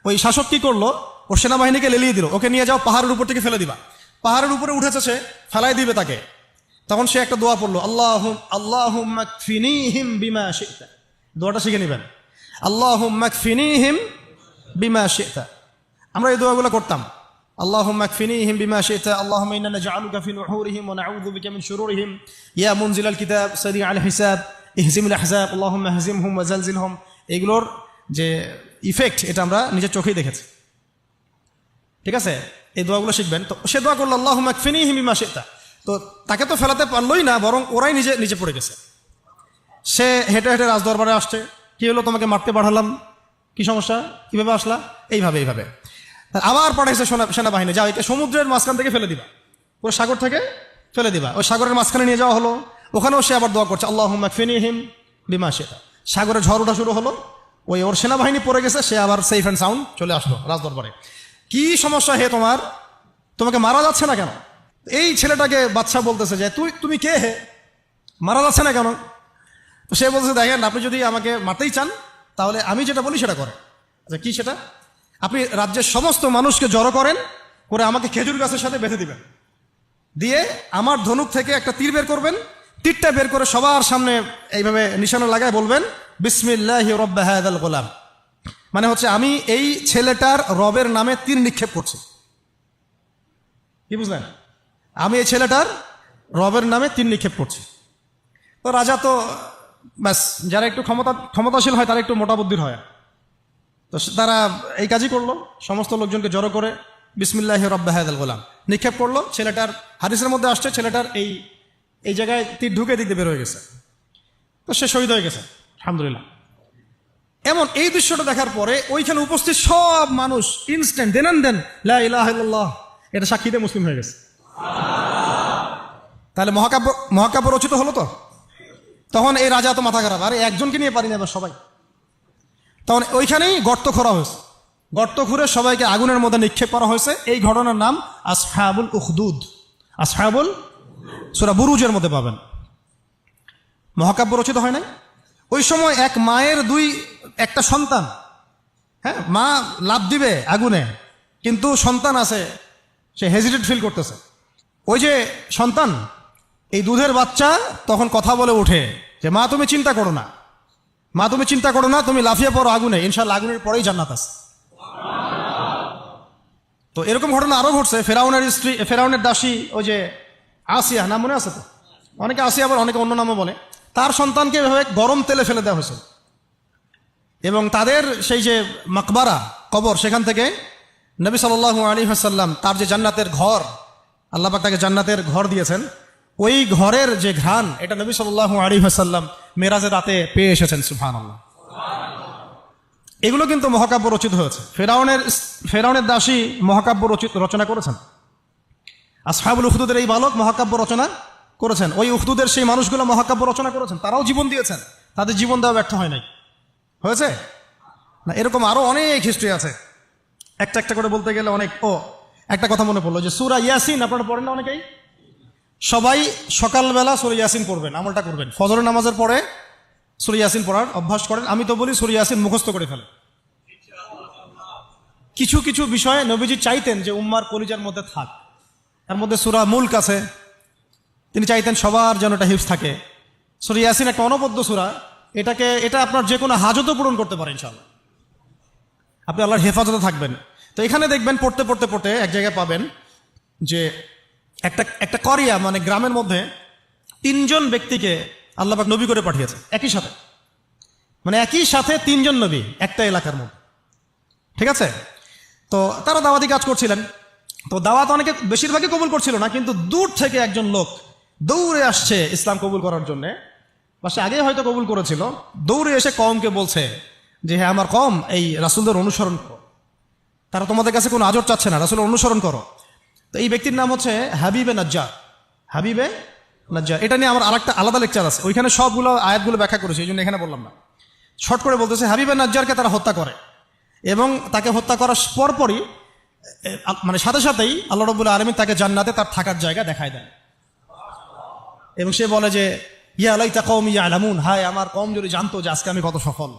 ওই শাসক কি করলো, ওর সেনাবাহিনীকে লেলিয়ে দিল, ওকে নিয়ে যাও পাহাড়ের উপর থেকে ফেলে দিবা। পাহাড়ের উপরে উঠেছে সে, ফেলাই দিবে তাকে। তখন সে একটা দোয়া পড়লো, আল্লাহুম্মা কফিনিহিম বিমা শি'তা। দোয়াটা শিখে নেবেন, আল্লাহুম্মা কফিনিহিম বিমা শি'তা। আমরা এই দোয়াগুলো করতাম, আল্লাহুম্মা কফিনিহিম বিমা শি'তা, আল্লাহুম্মা ইন্না নাজআলুকা ফি নুহুরিহিম ওয়া নাউযু বিকা মিন শুরুরিহিম, ইয়া মুনজিলাল কিতাব সারি'আল হিসাব ইহজিমুল আহজাব, আল্লাহুম্মা হজিমহুম ওয়া জালজিলহুম। এগুলোর যে ইফেক্ট এটা আমরা নিজের চোখেই দেখেছি। ঠিক আছে, এই দোয়াগুলো শিখবেন। তো সে দোয়া করলো আল্লাহুম্মা কফিনিহিম বিমা শি'তা। তো তাকে তো ফেলাতে পারলোই না, বরং ওরাই নিজে পড়ে গেছে। সে হেঁটে হেঁটে রাজদরবারে আসছে, কি হলো, তোমাকে মারতে পাঠালাম, কি সমস্যা, কিভাবে আসলা, এইভাবে। আবার পাঠাইছে সেনাবাহিনী, যাও একে সমুদ্রের মাঝখান থেকে ফেলে দিবা, পুরো সাগর থেকে ফেলে দিবা। ওই সাগরের মাঝখানে নিয়ে যাওয়া হলো, ওখানেও সে আবার দোয়া করছে আল্লাহুম্মা কফিনিহিম বিমা শি'তা। সাগরে ঝড় ওঠা শুরু হলো, ওর সেনাবাহিনী পড়ে গেছে, সে আবার সেফ অ্যান্ড সাউন্ড চলে আসলো রাজদরবারে। কি সমস্যা হে তোমার, তোমাকে মারা যাচ্ছে না কেন? এই ছেলেটাকে বাদশা বলতেছে যে তুমি কে হে, মারা যাচ্ছে না কেন? তো সে বলতেছে, দেখেন আপনি যদি আমাকে মারতেই চান তাহলে আমি যেটা বলি সেটা করেন। আচ্ছা কি সেটা? আপনি রাজ্যের সমস্ত মানুষকে জড়ো করেন, করে আমাকে খেজুর গাছের সাথে বেঁধে দিবেন, দিয়ে আমার ধনুক থেকে একটা তীর বের করবেন, তীরটা বের করে সবার সামনে এইভাবে নিশানা লাগায় বলবেন বিসমিল্লাহি রব্বি হাযাল গোলাম। মানে হচ্ছে আমি এই ছেলেটার রবের নামে তীর নিক্ষেপ করছি। কি বুঝলেন? আমি এই ছেলেটার রবের নামে তীর নিক্ষেপ করছি। তো রাজা তো ব্যাস, যারা একটু ক্ষমতাশীল হয় তারা একটু মোটা বুদ্ধির হয়, তো তারা এই কাজই করলো, সমস্ত লোকজনকে জড়ো করে বিসমিল্লাহি রব্বি হাযাল গোলাম নিক্ষেপ করলো। ছেলেটার হাদিসের মধ্যে আসছে ছেলেটার এই জায়গায় তীর ঢুকে দিতে বের হয়ে গেছে, তো সে শহীদ হয়ে গেছে আলহামদুলিল্লাহ। এমন এই দৃশ্যটা দেখার পরে ওইখানে উপস্থিত সব মানুষ ইনস্ট্যান্ট দেন লা ইলাহা ইল্লাল্লাহ, এটা সাক্ষীতে মুসলিম হয়ে গেছে। তাহলে মহাকাব্য রচিত হলো। তো তখন এই রাজা তো মাথা খারাপ, আরে একজনকে নিয়ে পারি না এবার সবাই। তখন ওইখানেই গর্ত খোঁড়া হয়েছে, গর্ত খুঁড়ে সবাইকে আগুনের মধ্যে নিক্ষেপ করা হয়েছে। এই ঘটনার নাম আসহাবুল উখদুদ। আসহাবুল, সূরা বুরুজের মধ্যে পাবেন। মহাকাব্য রচিত হয় নাই। ওই সময় এক মায়ের একটা সন্তান, হ্যাঁ, মা লাফ দিবে আগুনে, কিন্তু সন্তান আছে, সে হেজিটেট ফিল করতেছে। ওই যে সন্তান, এই দুধের বাচ্চা তখন কথা বলে ওঠে যে মা তুমি চিন্তা করো না, মা তুমি চিন্তা করো না, তুমি লাফিয়ে পড়ো আগুনে, ইনশাআল্লাহ আগুনের পরেই জান্নাত আছে। তো এরকম ঘটনা আরো ঘটছে। ফেরাউনের দাসী ওই যে আসিয়া, নাম মনে আছে তো? অনেকে আসিয়া আবার অনেকে অন্য নামও বলে। তার সন্তানকে এভাবে গরম তেলে ফেলে দেওয়া হয়েছে, এবং তাদের সেই যে মাকবারা, কবর, সেখান থেকে নবী সাল্লাল্লাহু আলাইহি ওয়াসাল্লাম তার যে জান্নাতের ঘর, আল্লাহ পাক তাকে জান্নাতের ঘর দিয়েছেন, ওই ঘরের যে ঘ্রাণ, এটা নবী সাল্লাল্লাহু আলাইহি ওয়াসাল্লাম মেরাজের রাতে পেয়ে এসেছেন। সুবহানাল্লাহ। এগুলো কিন্তু মহাকাব্য রচিত হয়েছে। ফেরাউনের দাসী মহাকাব্য রচনা করেছেন। আসহাবুল উখদুদের এই বালক মহাকাব্য রচনা করেছেন। ওই উখদুদের সেই মানুষগুলো মহাকাব্য রচনা করেছেন, তারাও জীবন দিয়েছেন, তাদের জীবন দেওয়া ব্যর্থ হয় নাই। হয়েছে না? এরকম আরো অনেক হিস্ট্রি আছে, একটা করে বলতে গেলে অনেক। একটা কথা মনে পড়লো যে সূরা ইয়াসিন আপনারা পড়েন না অনেকেই? সবাই সকালবেলা সূরা ইয়াসিন পড়বেন, আমলটা করবেন। ফজরের নামাজের পরে সূরা ইয়াসিন পড়ার অভ্যাস করেন। আমি তো বলি সূরা ইয়াসিন মুখস্থ করে ফেলেন। কিছু কিছু বিষয়ে নবীজি চাইতেন যে উম্মার কলিজার মধ্যে থাক। তার মধ্যে সূরা মুলক আছে, তিনি চাইতেন সবার যেন এটা হিফজ থাকে। সূরা ইয়াসিন একটা অনবদ্য সূরা, এটা আপনার যে কোনো হাজতও পূরণ করতে পারে ইনশাআল্লাহ, আপনি আল্লাহর হেফাজতে থাকবেন। তো এখানে দেখবেন পড়তে এক জায়গায় পাবেন যে একটা করিয়া, মানে গ্রামের মধ্যে 3 জন ব্যক্তিকে আল্লাহ পাক নবী করে পাঠিয়েছে একই সাথে, মানে একই সাথে 3 জন নবী একটা এলাকার মধ্যে। ঠিক আছে? তো তারা দাওয়াতি কাজ করছিলেন। তো দাওয়াত অনেকে বেশিরভাগই কবুল করছিল না, কিন্তু দূর থেকে একজন লোক দৌড়ে আসছে ইসলাম কবুল করার জন্য। সে আগে হয়তো কবুল করেছিল, দৌড়ে এসে কওমকে বলছে যে হ্যাঁ আমার কওম, এই রাসূলদের অনুসরণ করো, তারা তোমাদের কাছে কোনো আজর চাচ্ছে না, রাসূলের অনুসরণ করো। তো এই ব্যক্তির নাম হচ্ছে হাবিবে নাজ্জার। এটা নিয়ে আমার আরেকটা আলাদা লেকচার আছে, ওইখানে সবগুলো আয়াতগুলো ব্যাখ্যা করেছে, এই জন্য এখানে বললাম না। শর্ট করে বলতেছে, হাবিবে নাজ্জারকে তারা হত্যা করে, এবং তাকে হত্যা করার পরপরই, মানে সাথে সাথেই আল্লাহ রাব্বুল আলামিন তাকে জান্নাতে তার থাকার জায়গা দেখায় দেন, এবং সে বলে যে ইয়া লাইতা কওমি ইয়ালামুন, হায় আমার কওম যদি জানতো যে আজকে আমি কত সফল।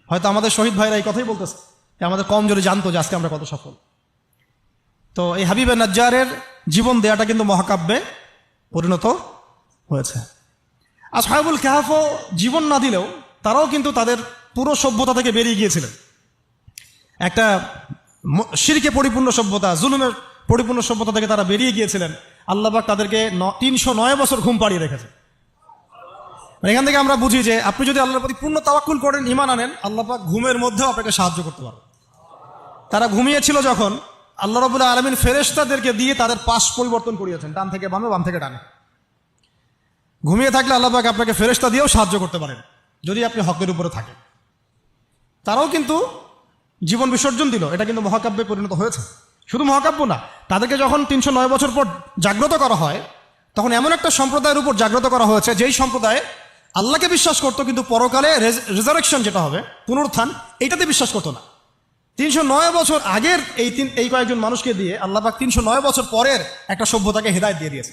হয়তো আমাদের শহীদ ভাইরা এই কথাই বলতেছে যে আমাদের কওম যদি জানতো যে আজকে আমরা কত সফল। তো এই হাবিবে নাজ্জারের জীবন দেয়াটা কিন্তু মহাকাব্যে পরিণত হয়েছে। আসহাবুল কাহফও জীবন না দিলেও তারাও কিন্তু তাদের পুরো সভ্যতা থেকে বেরিয়ে গিয়েছিলেন। একটা শিরকে পরিপূর্ণ সভ্যতা, জুলুমের পরিপূর্ণ সভ্যতা থেকে তারা বেরিয়ে গিয়েছিলেন। আল্লাহ পাক তাদেরকে 309 বছর ঘুম পাড়িয়ে রেখেছে। এখান থেকে আমরা বুঝি যে আপনি যদি আল্লাহর প্রতি পূর্ণ তাওয়াক্কুল করেন, ঈমান আনেন, আল্লাহ পাক ঘুমের মধ্যেও আপনাকে সাহায্য করতে পারবে। তারা ঘুমিয়েছিল যখন, আল্লাহ রাব্বুল আলামিন ফেরেশতাদেরকে দিয়ে তাদের পাশ পরিবর্তন করিয়েছেন, ডান থেকে বামে, বাম থেকে ডানে। ঘুমিয়ে থাকলে আল্লাহ পাক আপনাকে ফেরেশতা দিয়েও সাহায্য করতে পারেন যদি আপনি হকের উপরে থাকেন। তারাও কিন্তু জীবন বিসর্জন দিল, এটা কিন্তু মহাকাব্যে পরিণত হয়েছে। শুধু মহাকাব্য না, তাদেরকে যখন 309 বছর পর জাগ্রত করা হয়, তখন এমন একটা সম্প্রদায়ের উপর জাগ্রত করা হয়েছে যেই সম্প্রদায় আল্লাহকে বিশ্বাস করতো কিন্তু পরকালে রেজারেকশন যেটা হবে, পুনরুত্থান, এইটাতে বিশ্বাস করতো না। 309 বছর আগের এই কয়েকজন মানুষকে দিয়ে আল্লাহ পাক 309 বছর পরের একটা সভ্যতাকে হেদায়েত দিয়ে দিয়েছে।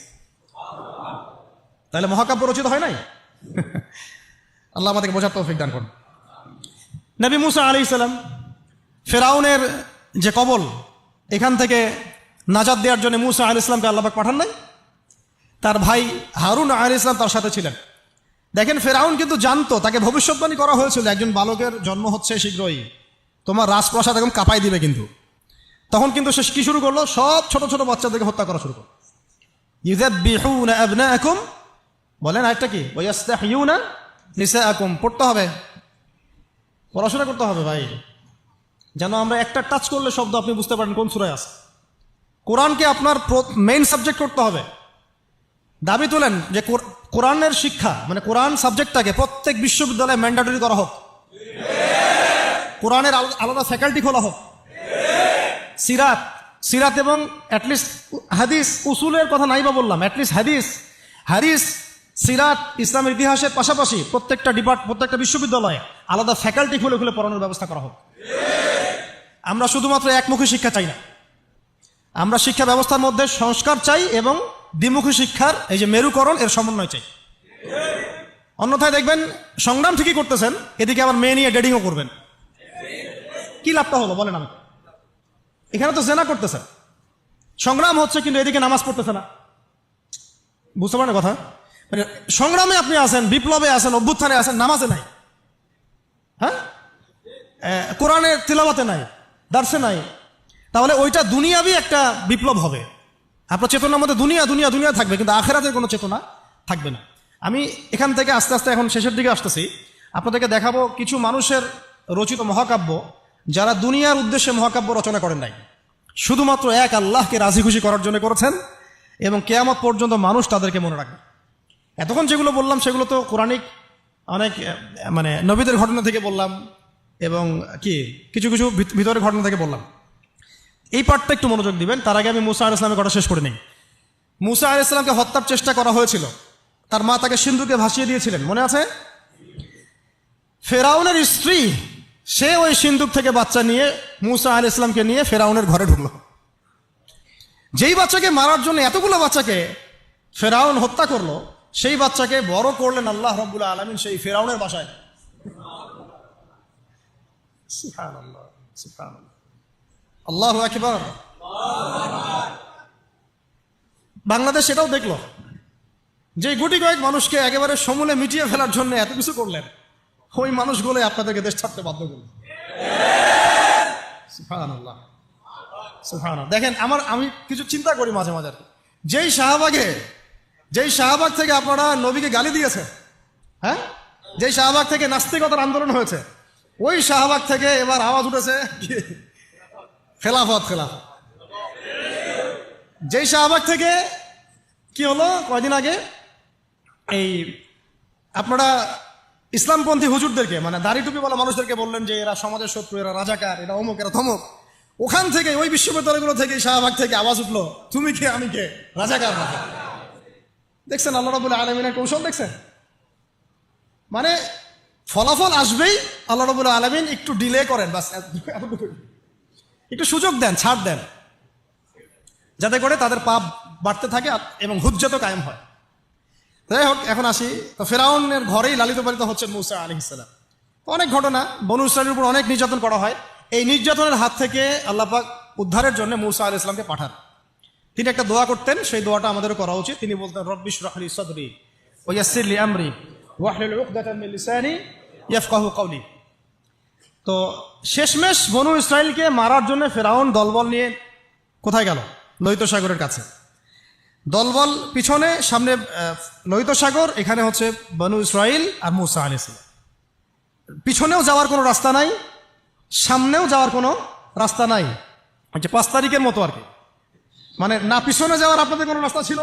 তাহলে মহাকাব্য রচিত হয় নাই? আল্লাহ আমাদেরকে বোঝার তৌফিক দান করুন। নবী মুসা আলাইহিস সালাম ফেরাউনের যে কবল, এখান থেকে নাজাত দেওয়ার জন্য মুসা আলাইহিস সালামকে আল্লাহ পাক পাঠান নাই? তার ভাই হারুন আলাইহিস সালাম তার সাথে ছিলেন। দেখেন, ফেরাউন কিন্তু জানতো, তাকে ভবিষ্যৎবাণী করা হয়েছিল একজন বালকের জন্ম হচ্ছে শীঘ্রই, তোমার রাজপ্রাসাদ একদম কাঁপাই দিবে। কিন্তু তখন কিন্তু সে কি শুরু করলো? সব ছোট ছোট বাচ্চাদেরকে হত্যা করা শুরু করলো। ইউযাববিহুনা আবনাআকুম, বলেন আরেকটা কি? ওয়ায়াস্তাহইউনা নিসাআকুম। পড়তে হবে, পড়াশোনা করতে হবে ভাই, যেন আমরা একটা টাচ করলে শব্দ আপনি বুঝতে পারেন কোন সূরায় আছে। কোরআনকে আপনার মেইন সাবজেক্ট করতে হবে। দাবি তোলেন যে কোরআনের শিক্ষা, মানে কোরআন সাবজেক্টটাকে প্রত্যেক বিশ্ববিদ্যালয়ে ম্যান্ডেটরি করা হোক, কোরআনের আলাদা ফ্যাকাল্টি খোলা হোক। সিরাত এবং অ্যাটলিস্ট হাদিস, উসুলের কথা নাই বা বললাম, অ্যাটলিস্ট হাদিস, সিরাত, ইসলামের ইতিহাসের পাশাপাশি প্রত্যেকটা বিশ্ববিদ্যালয়ে আলাদা ফ্যাকাল্টি খুলে খুলে পড়ানোর ব্যবস্থা করা হোক। আমরা শুধুমাত্র একমুখী শিক্ষা চাই না, আমরা শিক্ষা ব্যবস্থার মধ্যে সংস্কার চাই এবং দ্বিমুখী শিক্ষার এই যে মেরুকরণ, এর সমন্বয় চাই। অন্যথায় দেখবেন সংগ্রাম ঠিকই করতেছেন, এদিকে আবার মেয়ে নিয়ে ডেটিংও করবেন। কি লাভটা হলো বলেন? আমি এখানে তো জেনা করতেছেন, সংগ্রাম হচ্ছে, কিন্তু এদিকে নামাজ পড়তেছে না। বুঝতে পারেন কথা? মানে সংগ্রামে আপনি আছেন, বিপ্লবে আছেন, অভ্যুত্থানে আছেন, নামাজে নাই, হ্যাঁ, কোরআনের তিলাওয়াতে নাই, দার্সে নাই। তাহলে ওইটা দুনিয়াবি একটা বিপ্লব হবে। আপনার চেতনার মধ্যে দুনিয়া থাকবে, কিন্তু আখেরাতের কোনো চেতনা থাকবে না। আমি এখান থেকে আস্তে আস্তে এখন শেষের দিকে আসতেছি, আপনাদেরকে দেখাবো কিছু মানুষের রচিত মহাকাব্য যারা দুনিয়ার উদ্দেশ্যে মহাকাব্য রচনা করেন নাই, শুধুমাত্র এক আল্লাহকে রাজি খুশি করার জন্য করেছেন, এবং কিয়ামত পর্যন্ত মানুষ তাদেরকে মনে রাখবে। এতক্ষণ যেগুলো বললাম সেগুলো তো কোরআনিক অনেক, মানে নবীদের ঘটনা থেকে বললাম, এবং কিছু ভিতরের ঘটনা থেকে বললাম। এই পার্টটা একটু মনোযোগ দিবেন। তার আগে আমি মুসা আলাইহিস সালামের কথা শেষ করে নেই। মুসা আলাইহিস সালামকে হত্যার চেষ্টা করা হয়েছিল, তার মা তাকে সিন্ধুকে ভাসিয়ে দিয়েছিলেন, মনে আছে? ফেরাউনের স্ত্রী, সে ওই সিন্ধুক থেকে বাচ্চা নিয়ে মুসা আলাইহিস সালামকে নিয়ে ফেরাউনের ঘরে ঢুকলো। যেই বাচ্চাকে মারার জন্য এতগুলো বাচ্চাকে ফেরাউন হত্যা করলো, সেই বাচ্চাকে বড় করলেন আল্লাহ রাব্বুল আলামিন সেই ফেরাউনের বাসায়। সুবহানাল্লাহ, সুবহানাল্লাহ, আল্লাহু আকবার। বাংলাদেশ সেটাও দেখলো, যে গুটি কয়েক মানুষকে একেবারে সমূলে মিটিয়ে ফেলার জন্য এত কিছু করলেন, ওই মানুষগুলো আপনাদেরকে দেশ ছাড়তে বাধ্য করল। সুবহানাল্লাহ, সুবহানাল্লাহ। দেখেন, আমি কিছু চিন্তা করি মাঝে মাঝে, যেই শাহবাগ থেকে আপনারা নবীকে গালি দিয়েছেন, হ্যাঁ, যেই শাহবাগ থেকে নাস্তিকতার আন্দোলন হয়েছে, ওই শাহবাগ থেকে এবার আওয়াজ উঠেছে খেলাফত। যেই শাহবাগ থেকে কি হলো কয়দিন আগে, এই আপনারা ইসলামপন্থী হুজুরদেরকে, মানে দাড়ি টুপি বলা মানুষদেরকে বললেন যে এরা সমাজের শত্রু, এরা রাজাকার, এরা অমুক, এরা থমক। ওখান থেকে, ওই বিশ্ববিদ্যালয়গুলো থেকে, শাহবাগ থেকে আওয়াজ উঠলো, তুমি কে আমি কে, রাজাকার। দেখছেন আল্লাহ রাব্বুল আলামিনের কৌশল? দেখছেন, মানে ফলাফল আসবেই, আল্লাহ রাব্বুল আলামিন একটু ডিলে করেন, বাস একটু সুযোগ দেন, ছাড় দেন, যাতে করে তাদের পাপ বাড়তে থাকে এবং হুজ্জত কায়েম হয়। যাই হোক, এখন আসি। তো ফেরাউনের ঘরেই লালিত পালিত হচ্ছেন মুসা আলাইহিস সালাম। অনেক ঘটনা, বনু ইসরাঈলের উপর অনেক নির্যাতন করা হয়। এই নির্যাতনের হাত থেকে আল্লাহ পাক উদ্ধারের জন্য মুসা আলাইহিস সালামকে পাঠান। তিনি একটা দোয়া করতেন, সেই দোয়াটা আমাদেরও করা উচিত। তিনি বলতেন, রব্বি ইশরাহ লি সাদরি ওয়া ইয়াসসির লি আমরি ওয়াহলুল উকদাতাম মিন লিসানি ইয়াফকাহু কওলি। তো শেষমেশ বনু ইসরাইলকে মারার জন্য ফেরাউন দলবল নিয়ে কোথায় গেল? লোহিত সাগরের কাছে। দলবল পিছনে, সামনে লোহিত সাগর, এখানে হচ্ছে বনু ইসরাইল আর মূসা আলাইহিস সালাম। পিছনেও যাওয়ার কোনো রাস্তা নাই, সামনেও যাওয়ার কোনো রাস্তা নাই। 5 তারিখের মতো আর কি, মানে না পিছনে যাওয়ার আপনাদের কোনো রাস্তা ছিল,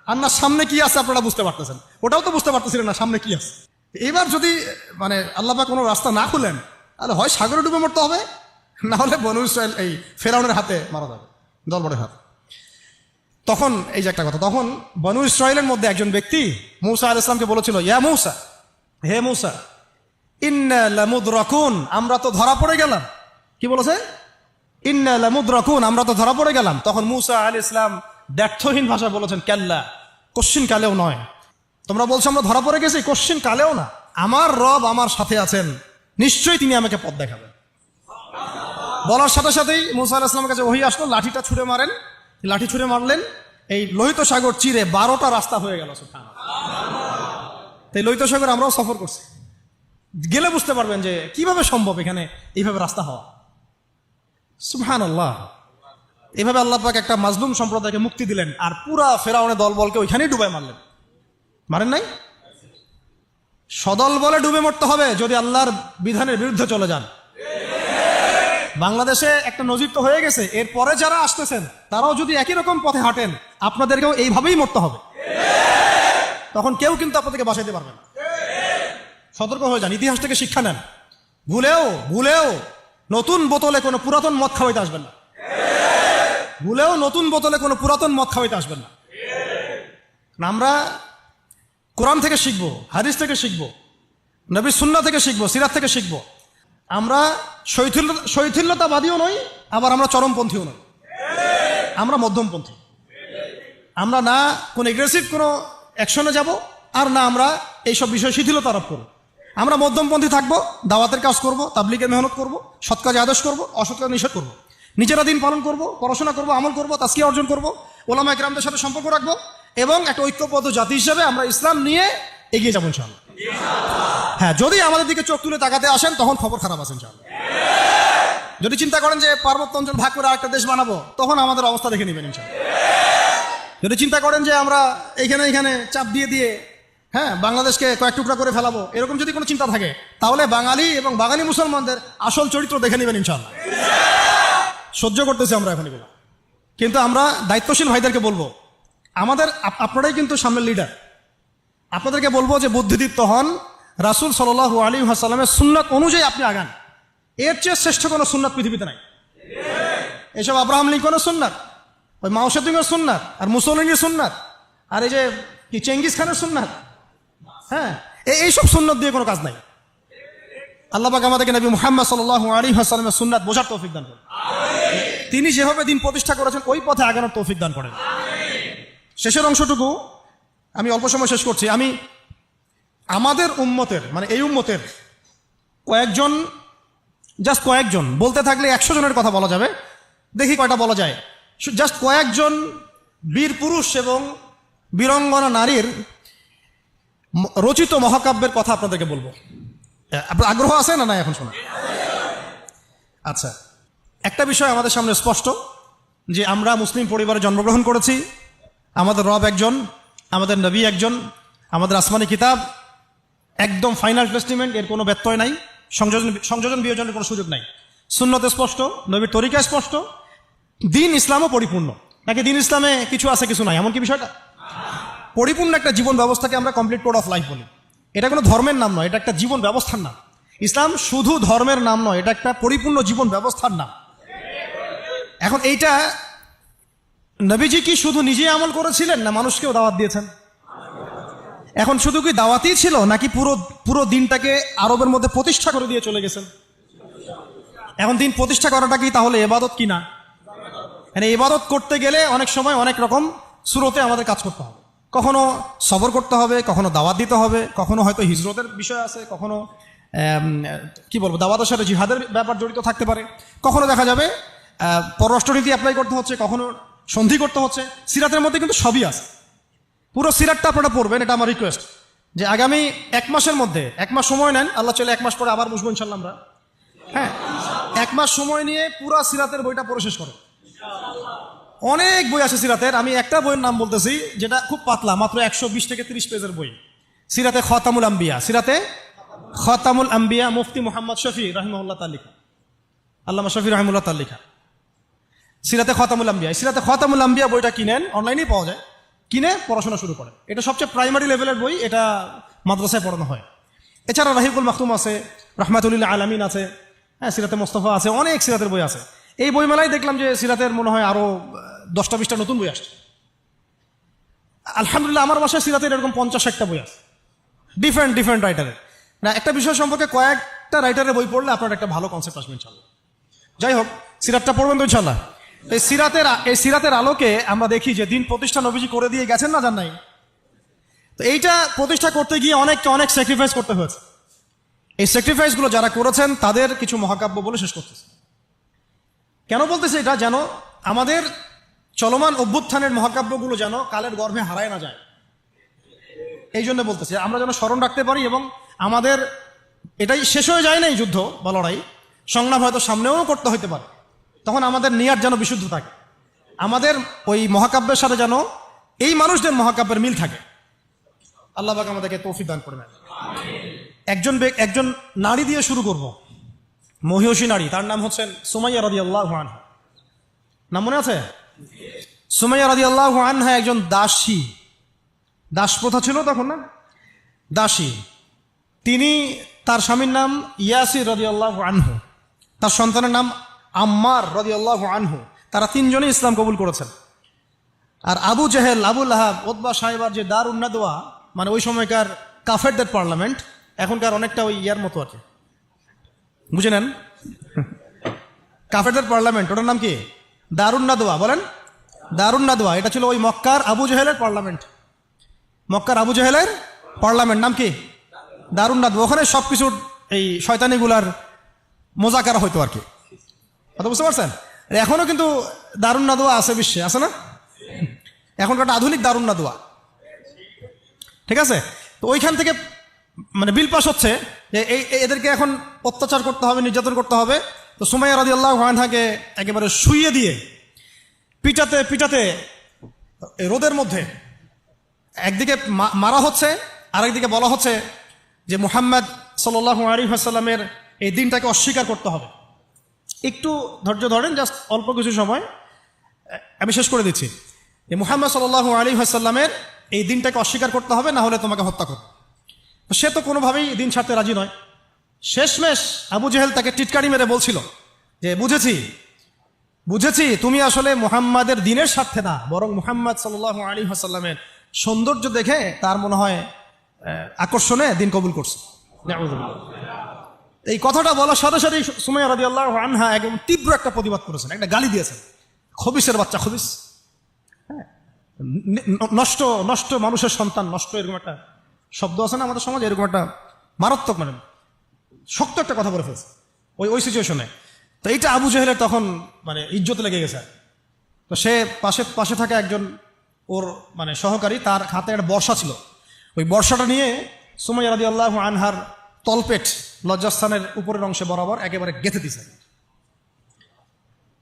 আর না সামনে কি আছে আপনারা বুঝতে পারতেছেন, ওটাও তো বুঝতে পারতেছিলেন না সামনে কি আছে। এবার যদি মানে আল্লাহ পাক কোনো রাস্তা না খুলেন, তাহলে হয় সাগরে ডুবে মরতে হবে, না হলে বনু ইসরাইল এই ফেরাউনের হাতে মারা যাবে, দলবলের হাতে। তখন এই যে একটা কথা, তখন বনু ইসরাইলের মধ্যে একজন ব্যক্তি মূসা আলাইহিস সালামকে বলেছিল, ইয়া মূসা, হে মূসা, ইন্না লামুদরাকুন, আমরা তো ধরা পড়ে গেলাম। কি বলেছে? ইন্না লামুদরাকুন, আমরা তো ধরা পড়ে গেলাম। তখন মূসা আলাইহিস সালাম ব্যর্থহীন ভাষায় বলেছেন, কাল্লা, কোশ্চিন কালেও নয়। তোমরা বলছো আমরা ধরা পড়ে গেছি, কোশ্চিন কালেও না। আমার রব আমার সাথে আছেন, নিশ্চয়ই তিনি আমাকে পথ দেখাবেন। বলার সাথে সাথেই মূসা আলাইহিস সালামের কাছে ওহী আসলো, লাঠিটা ছুঁড়ে মারেন। লাঠি ছুঁড়ে মারলেন, এই লোহিত সাগর চিরে 12টা রাস্তা হয়ে গেল। তাই লোহিত সাগর আমরাও সফর করছি, গেলে বুঝতে পারবেন যে কিভাবে সম্ভব এখানে এইভাবে রাস্তা হওয়া। সুবহানাল্লাহ। এইভাবে আল্লাহ পাক একটা মাজলুম সম্প্রদায়কে মুক্তি দিলেন, আর পুরা ফেরাউনের দলবলকে ওইখানেই ডুবাই মারলেন। মারেন নাই? সদল বলে ডুবে মরতে হবে যদি আল্লাহর বিধানের বিরুদ্ধে চলে যান। বাংলাদেশে একটা নজির তো হয়ে গেছে, এরপরে যারা আসতেছেন তারাও যদি একই রকম পথে হাঁটেন, আপনাদেরকেও এইভাবেই মরতে হবে। তখন কেউ কিন্তু আপনাদেরকে বাঁচাইতে পারবে না। সতর্ক হয়ে যান, ইতিহাস থেকে শিক্ষা নেন। ভুলেও নতুন বোতলে কোনো পুরাতন মদ খাওয়াইতে আসবেন না। ভুলেও নতুন বোতলে কোনো পুরাতন মদ খাওয়াইতে আসবেন না। আমরা কোরআন থেকে শিখবো, হাদিস থেকে শিখবো, নবীর সুন্নাহ থেকে শিখবো, সিরাত থেকে শিখবো। আমরা শৈথিল্যতাবাদীও নই, আবার আমরা চরমপন্থীও নই, আমরা মধ্যমপন্থী। আমরা না কোনো এগ্রেসিভ কোনো অ্যাকশনে যাব, আর না আমরা এইসব বিষয়ে শিথিলতা আরোপ করব। আমরা মধ্যমপন্থী থাকবো, দাওয়াতের কাজ করব, তাবলীগের মেহনত করব, সৎ কাজে আদেশ করব, অসৎ কাজে নিষেধ করব, নিজেরা দিন পালন করব, পড়াশোনা করব, আমল করব, তাজকিয়া অর্জন করব, ওলামা ইকরামদের সাথে সম্পর্ক রাখবো, এবং একটা ঐক্যবদ্ধ জাতি হিসেবে আমরা ইসলাম নিয়ে এগিয়ে যাবো ইনশাআল্লাহ। হ্যাঁ, যদি আমাদের দিকে চোখ তুলে তাকাতে আসেন তখন খবর খারাপ আছে ইনশাআল্লাহ। যদি চিন্তা করেন যে পার্বত্য অঞ্চল ভাগ করে আরেকটা দেশ বানাবো, তখন আমাদের অবস্থা দেখে নেবেন ইনশাআল্লাহ। যদি চিন্তা করেন যে আমরা এইখানে চাপ দিয়ে হ্যাঁ বাংলাদেশকে কয়েক টুকরা করে ফেলাবো, এরকম যদি কোনো চিন্তা থাকে, তাহলে বাঙালি এবং বাঙালি মুসলমানদের আসল চরিত্র দেখে নেবেন ইনশাআল্লাহ। সহ্য করতেছি আমরা এখন এগুলো, কিন্তু আমরা দায়িত্বশীল ভাইদেরকে বলবো, আপনারাই কিন্তু সামনের লিডার। আপনাদেরকে বলবো যে বুদ্ধিদীপ্ত হন, রাসূল সাল্লাল্লাহু আলাইহি ওয়াসাল্লামের সুন্নাত অনুযায়ী আপনি আগান। এর চেয়ে শ্রেষ্ঠ কোনো সুন্নাত পৃথিবীতে নাই। এসব আব্রাহাম লিঙ্কনের সুন্নাত, ওই মাও সেতুংয়ের সুন্নাত, আর মুসলিনের সুন্নাত, আর এই যে কি চেঙ্গিস খানের সুন্নাত, হ্যাঁ এইসব সুন্নাত দিয়ে কোনো কাজ নাই। আল্লাহ পাক আমাদেরকে নবী মুহাম্মদ সাল্লাল্লাহু আলাইহি ওয়াসাল্লামের সুন্নাত বোঝার তৌফিক দান করেন। তিনি যেভাবে দিন প্রতিষ্ঠা করেছেন ওই পথে আগানোর তৌফিক দান করেন। শেষের অংশটুকু আমি অল্প সময় শেষ করছি। আমি আমাদের উম্মতের, মানে এই উম্মতের কয়েকজন বলতে থাকলে 100 জনের কথা বলা যাবে, দেখি কয়টা বলা যায়। জাস্ট কয়েকজন বীর পুরুষ এবং বীরঙ্গনা নারীর রচিত মহাকাব্যের কথা আপনাদেরকে বলবো। আপনার আগ্রহ আছে না? এখন শোনা। আচ্ছা, একটা বিষয় আমাদের সামনে স্পষ্ট যে আমরা মুসলিম পরিবারে জন্মগ্রহণ করেছি। আমাদের রব একজন, আমাদের নবী একজন, আমাদের আসমানি কিতাব একদম ফাইনাল টেস্টিমেন্ট, এর কোনো ব্যত্যয় নাই, সংযোজন বিয়োজনের কোনো সুযোগ নাই। সুন্নতে স্পষ্ট, নবীর তরিকা স্পষ্ট, দিন ইসলামও পরিপূর্ণ। নাকি দিন ইসলামে কিছু আছে কিছু নাই, এমন কি বিষয়টা? পরিপূর্ণ একটা জীবন ব্যবস্থাকে আমরা কমপ্লিট কোড অফ লাইফ বলি। এটা কোনো ধর্মের নাম নয়, এটা একটা জীবন ব্যবস্থার নাম। ইসলাম শুধু ধর্মের নাম নয়, এটা একটা পরিপূর্ণ জীবন ব্যবস্থার নাম। এখন এইটা নবীজি কি শুধু নিজে আমল করেছিলেন, না মানুষকেও দাওয়াত দিয়েছেন? এখন শুধু কি দাওয়াতই ছিল, নাকি পুরো দিনটাকে আরবের মধ্যে প্রতিষ্ঠা করে দিয়ে চলে গেছেন? এখন দিন প্রতিষ্ঠা করাটা কি তাহলে ইবাদত কি না? মানে ইবাদত করতে গেলে অনেক সময় অনেক রকম সুরতে আমাদের কাজ করতে হবে। কখনো সবর করতে হবে, কখনো দাওয়াত দিতে হবে, কখনো হয়তো হিজরতের বিষয় আছে, কখনো কি বলবো দাওয়াতের সাথে জিহাদের ব্যাপার জড়িত থাকতে পারে, কখনো দেখা যাবে পররাষ্ট্রনীতি অ্যাপ্লাই করতে হচ্ছে, কখনো সন্ধি করতে হচ্ছে। সিরাতের মধ্যে কিন্তু সবই আছে। পুরো সিরাতটা আপনারা পড়বেন, এটা আমার রিকোয়েস্ট, যে আগামী 1 মাসের মধ্যে 1 মাস সময় নেন, আল্লাহ চলে 1 মাস পরে আবার বসবো ইনশাল্লাহ আমরা। হ্যাঁ, 1 মাস সময় নিয়ে পুরো সিরাতের বইটা পড়ে শেষ করে। অনেক বই আছে সিরাতের, আমি একটা বইয়ের নাম বলতেছি যেটা খুব পাতলা, মাত্র 120 থেকে 30 পেজের বই, সিরাতে খতামুল আম্বিয়া। সিরাতে খতামুল আম্বিয়া, মুফতি মুহাম্মদ শফি রাহিমাহুল্লাহ তাআলা লিখা, আল্লামা শফি রাহিমাহুল্লাহ তাআলা লিখা সিরাতে খতামুল আম্বিয়া। সিরাতে খতামুল আম্বিয়া বইটা কিনেন, অনলাইনেই পাওয়া যায়, কিনে পড়াশোনা শুরু করেন। এটা সবচেয়ে প্রাইমারি লেভেলের বই, এটা মাদ্রাসায় পড়ানো হয়। এছাড়া রাহিকুল মাখতুম আছে, রাহমাতুল আলামিন আছে, হ্যাঁ, সিরাতে মোস্তফা আছে, অনেক সিরাতের বই আছে। এই বই মেলায় দেখলাম যে সিরাতের মনে হয় আরো 10টা-20টা নতুন বই আসছে। আলহামদুলিল্লাহ, আমার বাসায় সিরাতের এরকম 50-60টা বই আছে, ডিফারেন্ট রাইটারের। না, একটা বিষয় সম্পর্কে কয়েকটা রাইটারের বই পড়লে আপনার একটা ভালো কনসেপ্ট আসবে ইনশাল্লাহ। যাই হোক, সিরাতটা পড়বেন তো ইনশাল্লাহ। এই সিরাতের আলোকে আমরা দেখি যে দিন প্রতিষ্ঠা নবীজি করে দিয়ে গেছেন না, যান নাই? তো এইটা প্রতিষ্ঠা করতে গিয়ে অনেক স্যাক্রিফাইস করতে হয়েছে। এই স্যাক্রিফাইসগুলো যারা করেছেন তাদের কিছু মহাকাব্য বলে শেষ করতেছে। কেন বলতেছে এটা? যেন আমাদের চলমান অভ্যুত্থানের মহাকাব্যগুলো যেন কালের গর্ভে হারায় না যায়, এই জন্য বলতেছে। আমরা যেন স্মরণ রাখতে পারি, এবং আমাদের এটাই শেষ হয়ে যায় না এই যুদ্ধ বা লড়াই, সংগ্রাম হয়তো সামনেও করতে হইতে পারে, তখন আমাদের নিয়াত যেন বিশুদ্ধ থাকে, আমাদের ওই মহাকাব্যের সাথে যেন এই মানুষদের মহাকাব্যের মিল থাকে। আল্লাহ পাক আমাদেরকে তৌফিক দান করবেন। একজন নারী দিয়ে শুরু করব, মহিষী নারী, তার নাম হচ্ছেন সুমাইয়া রাদিয়াল্লাহু আনহা। নাম মনে আছে? সুমাইয়া রাদিয়াল্লাহু আনহা একজন দাসী, দাস প্রথা ছিল তখন না, দাসী। তিনি, তার স্বামীর নাম ইয়াসির রাদিয়াল্লাহু আনহু, তার সন্তানের নাম আম্মার রাদিয়াল্লাহু আনহু। তারা 3 জনই ইসলাম কবুল করেছেন। আর আবু জেহেল, আবু লাহাব, উতবা সাহেবার যে দারুন নাদওয়া, মানে ওই সময়কার কাফেরদের পার্লামেন্ট, এখনকার অনেকটা ওই ইয়ার মতো আছে, বুঝে নেন, কাফেরদের পার্লামেন্ট, ওটার নাম কি? দারুন নাদওয়া। বলেন, দারুন নাদওয়া। এটা ছিল ওই মক্কার আবু জেহেলের পার্লামেন্ট। মক্কার আবু জেহেলের পার্লামেন্ট নাম কি? দারুন নাদওয়া। ওখানে সবকিছুর এই শয়তানিগুলার মোজাকারা হইতো আর কি, কথা বুঝতে পারছেন? এখনো কিন্তু দারুন নাদওয়া আছে বিশ্বে, আছে না? এখনকার আধুনিক দারুন নাদওয়া, ঠিক আছে? তো ওইখান থেকে মানে বিল পাস হচ্ছে যে এদেরকে এখন অত্যাচার করতে হবে, নির্যাতন করতে হবে। তো সুমাইয়া রাদিয়াল্লাহু আনহাকে একেবারে শুইয়ে দিয়ে পিটাতে রোদের মধ্যে একদিকে মারা হচ্ছে, আরেকদিকে বলা হচ্ছে যে মুহাম্মদ সাল্লাল্লাহু আলাইহি ওয়াসাল্লামের এই দিনটাকে অস্বীকার করতে হবে। একটু ধৈর্য ধরেন, জাস্ট অল্প কিছু সময়, আমি শেষ করে দিচ্ছি। যে মুহাম্মদ সাল্লাল্লাহু আলাইহি ওয়াসাল্লামের এই দিনটাকে অস্বীকার করতে হবে, না হলে তোমাকে হত্যা করবে। সে তো কোনোভাবেই দিন ছাড়তে রাজি নয়। শেষমেশ আবু জেহেল তাকে টিটকারি মেরে বলছিল যে বুঝেছি তুমি আসলে মুহাম্মাদের দিনের স্বার্থে না, বরং মুহাম্মদ সাল্লাল্লাহু আলাইহি ওয়াসাল্লামের সৌন্দর্য দেখে তার মনে হয় আকর্ষণে দিন কবুল করছে। এই কথাটা বলার সাথে সাথে সুমাইয়া রাদিয়াল্লাহু আনহা একদম তীব্র একটা প্রতিবাদ করেছেন, একটা গালি দিয়েছেন, খবিসের বাচ্চা, খবিস, নষ্ট মানুষের সন্তান, নষ্ট, এরকম একটা শব্দ আছে না আমাদের সমাজে, এরকম একটা মারাত্মক, মানে শক্ত একটা কথা বলে ফেলছে ওই সিচুয়েশনে। তো এইটা আবু জেহেলের তখন মানে ইজ্জত লেগে গেছে। তো সে পাশে থাকা একজন ওর মানে সহকারী, তার হাতে একটা বর্ষা ছিল, ওই বর্ষাটা নিয়ে সুমাইয়া রাদিয়াল্লাহু আনহার তলপেট, লজ্জাস্থানের উপরের অংশে বরাবর একেবারে গেঁথে দিছে,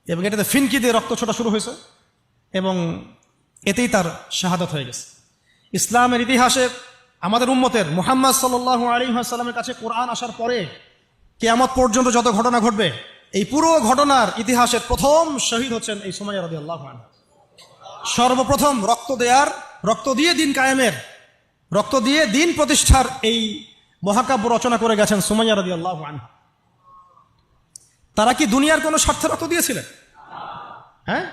এবং এটাতে ফিনকি দিয়ে রক্ত ছোটা শুরু হয়েছে, এবং এতেই তার শাহাদাত হয়ে গেছে। ইসলামের ইতিহাসে আমাদের উম্মতের মুহাম্মদ সাল্লাল্লাহু আলাইহি ওয়াসাল্লামের কাছে কোরআন আসার পরে কিয়ামত পর্যন্ত যত ঘটনা ঘটবে, এই পুরো ঘটনার ইতিহাসের প্রথম শহীদ হচ্ছেন এই সুমাইয়া রাদিয়াল্লাহু আনহা। সর্বপ্রথম রক্ত দিয়ে দিন কায়েমের, রক্ত দিয়ে দিন প্রতিষ্ঠার এই মহাকাব্য রচনা করে গেছেন সুমাইয়া রাদিয়াল্লাহু আনহা। তারা কি দুনিয়ার কোনো স্বার্থে রক্ত দিয়েছিলেন? হ্যাঁ,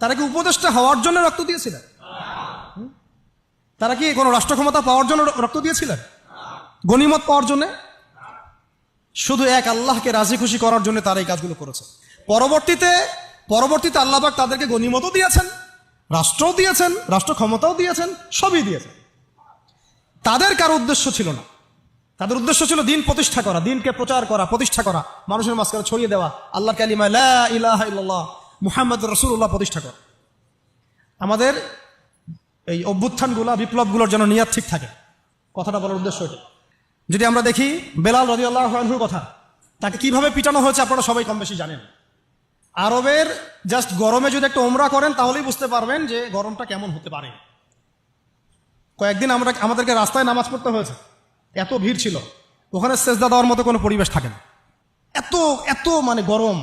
তারা কি উপদেষ্টা হওয়ার জন্য রক্ত দিয়েছিলেন? তারা কি কোনো রাষ্ট্র ক্ষমতা পাওয়ার জন্য রক্ত দিয়েছিলেন? গনিমত পাওয়ার জন্য? শুধু এক আল্লাহকে রাজি খুশি করার জন্য তারা এই কাজগুলো করেছে। পরবর্তীতে আল্লাহ পাক তাদেরকে গনিমতও দিয়েছেন, রাষ্ট্রও দিয়েছেন, রাষ্ট্র ক্ষমতাও দিয়েছেন, সবই দিয়েছেন। তাদের কারো উদ্দেশ্য ছিল না, তাদের উদ্দেশ্য ছিল দিন প্রতিষ্ঠা করা, দিনকে প্রচার করা, প্রতিষ্ঠা করা, মানুষের মাঝখানে ছড়িয়ে দেওয়া আল্লাহর কালিমা লা ইলাহা ইল্লাল্লাহ মুহাম্মাদুর রাসূলুল্লাহ প্রতিষ্ঠা করা। আমাদের এই অভ্যুত্থানগুলো, বিপ্লবগুলোর যেন নিয়াত ঠিক থাকে। কথাটা বলার উদ্দেশ্য এটা। যদি আমরা দেখি বেলাল রাদিয়াল্লাহু আনহুর কথা, তাকে কিভাবে পিটানো হয়েছে আপনারা সবাই কম বেশি জানেন। আরবের জাস্ট গরমে যদি একটা ওমরা করেন তাহলেই বুঝতে পারবেন যে গরমটা কেমন হতে পারে। কয়েকদিন আমাদেরকে রাস্তায় নামাজ পড়তে হয়েছে, এত ভিড় ছিল, ওখানে সেজদা দেওয়ার মতো কোনো পরিবেশ থাকে না, এত এত মানে গরম।